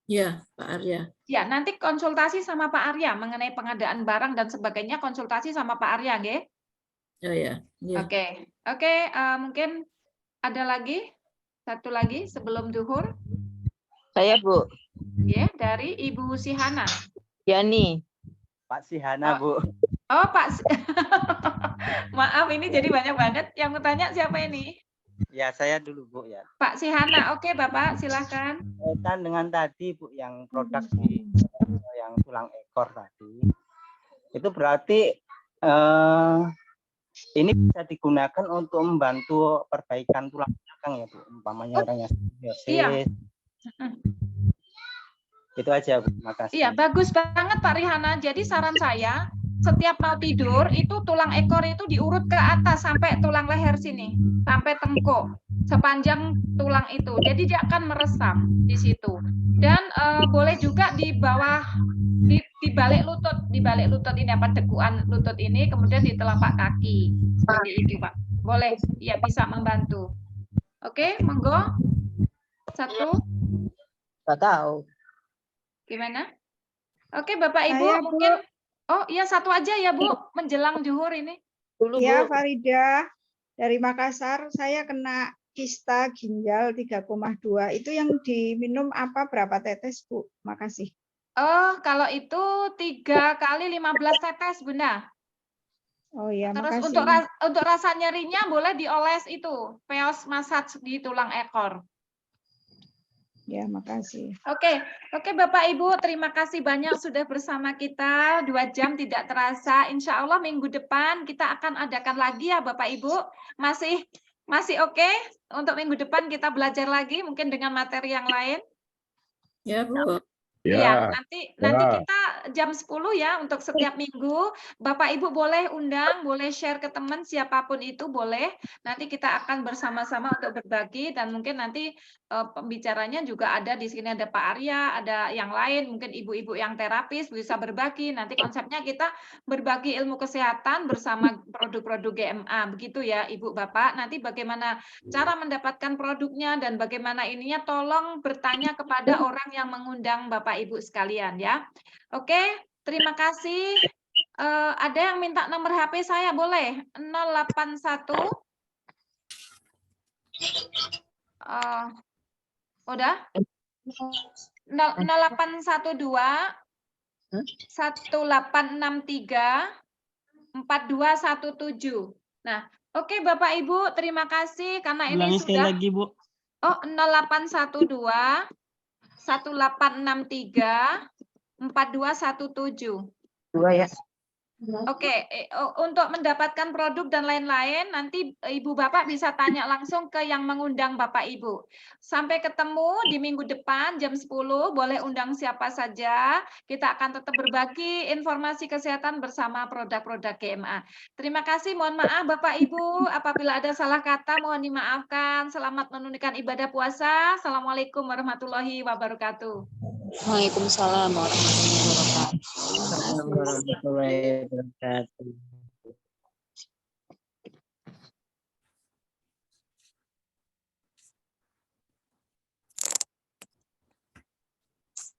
Ya, Pak Arya. Ya, nanti konsultasi sama Pak Arya mengenai pengadaan barang dan sebagainya, konsultasi sama Pak Arya, nggih? Oh ya. Ya. Oke, mungkin ada lagi, satu lagi sebelum duhur. Saya Bu. Ya, dari Ibu Sihana. Yani. Pak Sihana, Bu. Oh, Pak. Maaf, ini jadi banyak banget. Yang bertanya siapa ini? Ya, saya dulu, Bu, ya. Pak Sihana, oke Bapak, silahkan. Kaitan dengan tadi, Bu, yang produk di yang tulang ekor tadi, itu berarti ini bisa digunakan untuk membantu perbaikan tulang belakang ya, Bu, umpamanya orang yang osteoporosis. Iya. Itu aja, Bu. Terima kasih. Iya, bagus banget Pak Rihana. Jadi saran saya, setiap mau tidur itu tulang ekor itu diurut ke atas sampai tulang leher sini, sampai tengkuk, sepanjang tulang itu. Jadi dia akan meresap di situ. Dan boleh juga di bawah di balik lutut ini apa tekuan lutut ini, kemudian di telapak kaki. Seperti itu, Pak. Boleh, ya bisa membantu. Oke, monggo. Satu. Nggak tahu. Gimana? Oke, Bapak Ibu Saya, Bu. mungkin. Oh iya, satu aja ya Bu, menjelang zuhur ini. Ya, Farida dari Makassar, saya kena kista ginjal 3,2. Itu yang diminum apa berapa tetes, Bu? Makasih. Oh, kalau itu 3 kali 15 tetes, Bunda. Oh iya, Terus makasih. untuk rasa nyerinya boleh dioles itu, peos massage di tulang ekor. Ya, makasih. Oke Bapak Ibu, terima kasih banyak sudah bersama kita 2 jam tidak terasa. Insya Allah minggu depan kita akan adakan lagi ya Bapak Ibu. Masih oke untuk minggu depan kita belajar lagi mungkin dengan materi yang lain. Ya, Bu. Iya, nanti kita jam 10 ya untuk setiap minggu. Bapak Ibu boleh undang, boleh share ke teman siapapun itu boleh. Nanti kita akan bersama-sama untuk berbagi dan mungkin nanti pembicaranya juga ada di sini ada Pak Arya, ada yang lain, mungkin ibu-ibu yang terapis bisa berbagi. Nanti konsepnya kita berbagi ilmu kesehatan bersama produk-produk GMA. Begitu ya Ibu Bapak. Nanti bagaimana cara mendapatkan produknya dan bagaimana ininya tolong bertanya kepada orang yang mengundang Bapak Ibu sekalian ya. Oke, terima kasih. Ada yang minta nomor HP saya boleh? 081 udah? 0812 1863 4217. Nah, oke Bapak Ibu, terima kasih karena ini sudah lagi, Bu. Oh, 0812 1863 4217. 2 ya. Oke, untuk mendapatkan produk dan lain-lain, nanti Ibu Bapak bisa tanya langsung ke yang mengundang Bapak Ibu. Sampai ketemu di minggu depan jam 10, boleh undang siapa saja. Kita akan tetap berbagi informasi kesehatan bersama produk-produk GMA. Terima kasih, mohon maaf Bapak Ibu, apabila ada salah kata mohon dimaafkan. Selamat menunaikan ibadah puasa. Assalamualaikum warahmatullahi wabarakatuh. Waalaikumsalam warahmatullahi wabarakatuh. Warahmatullahi wabarakatuh.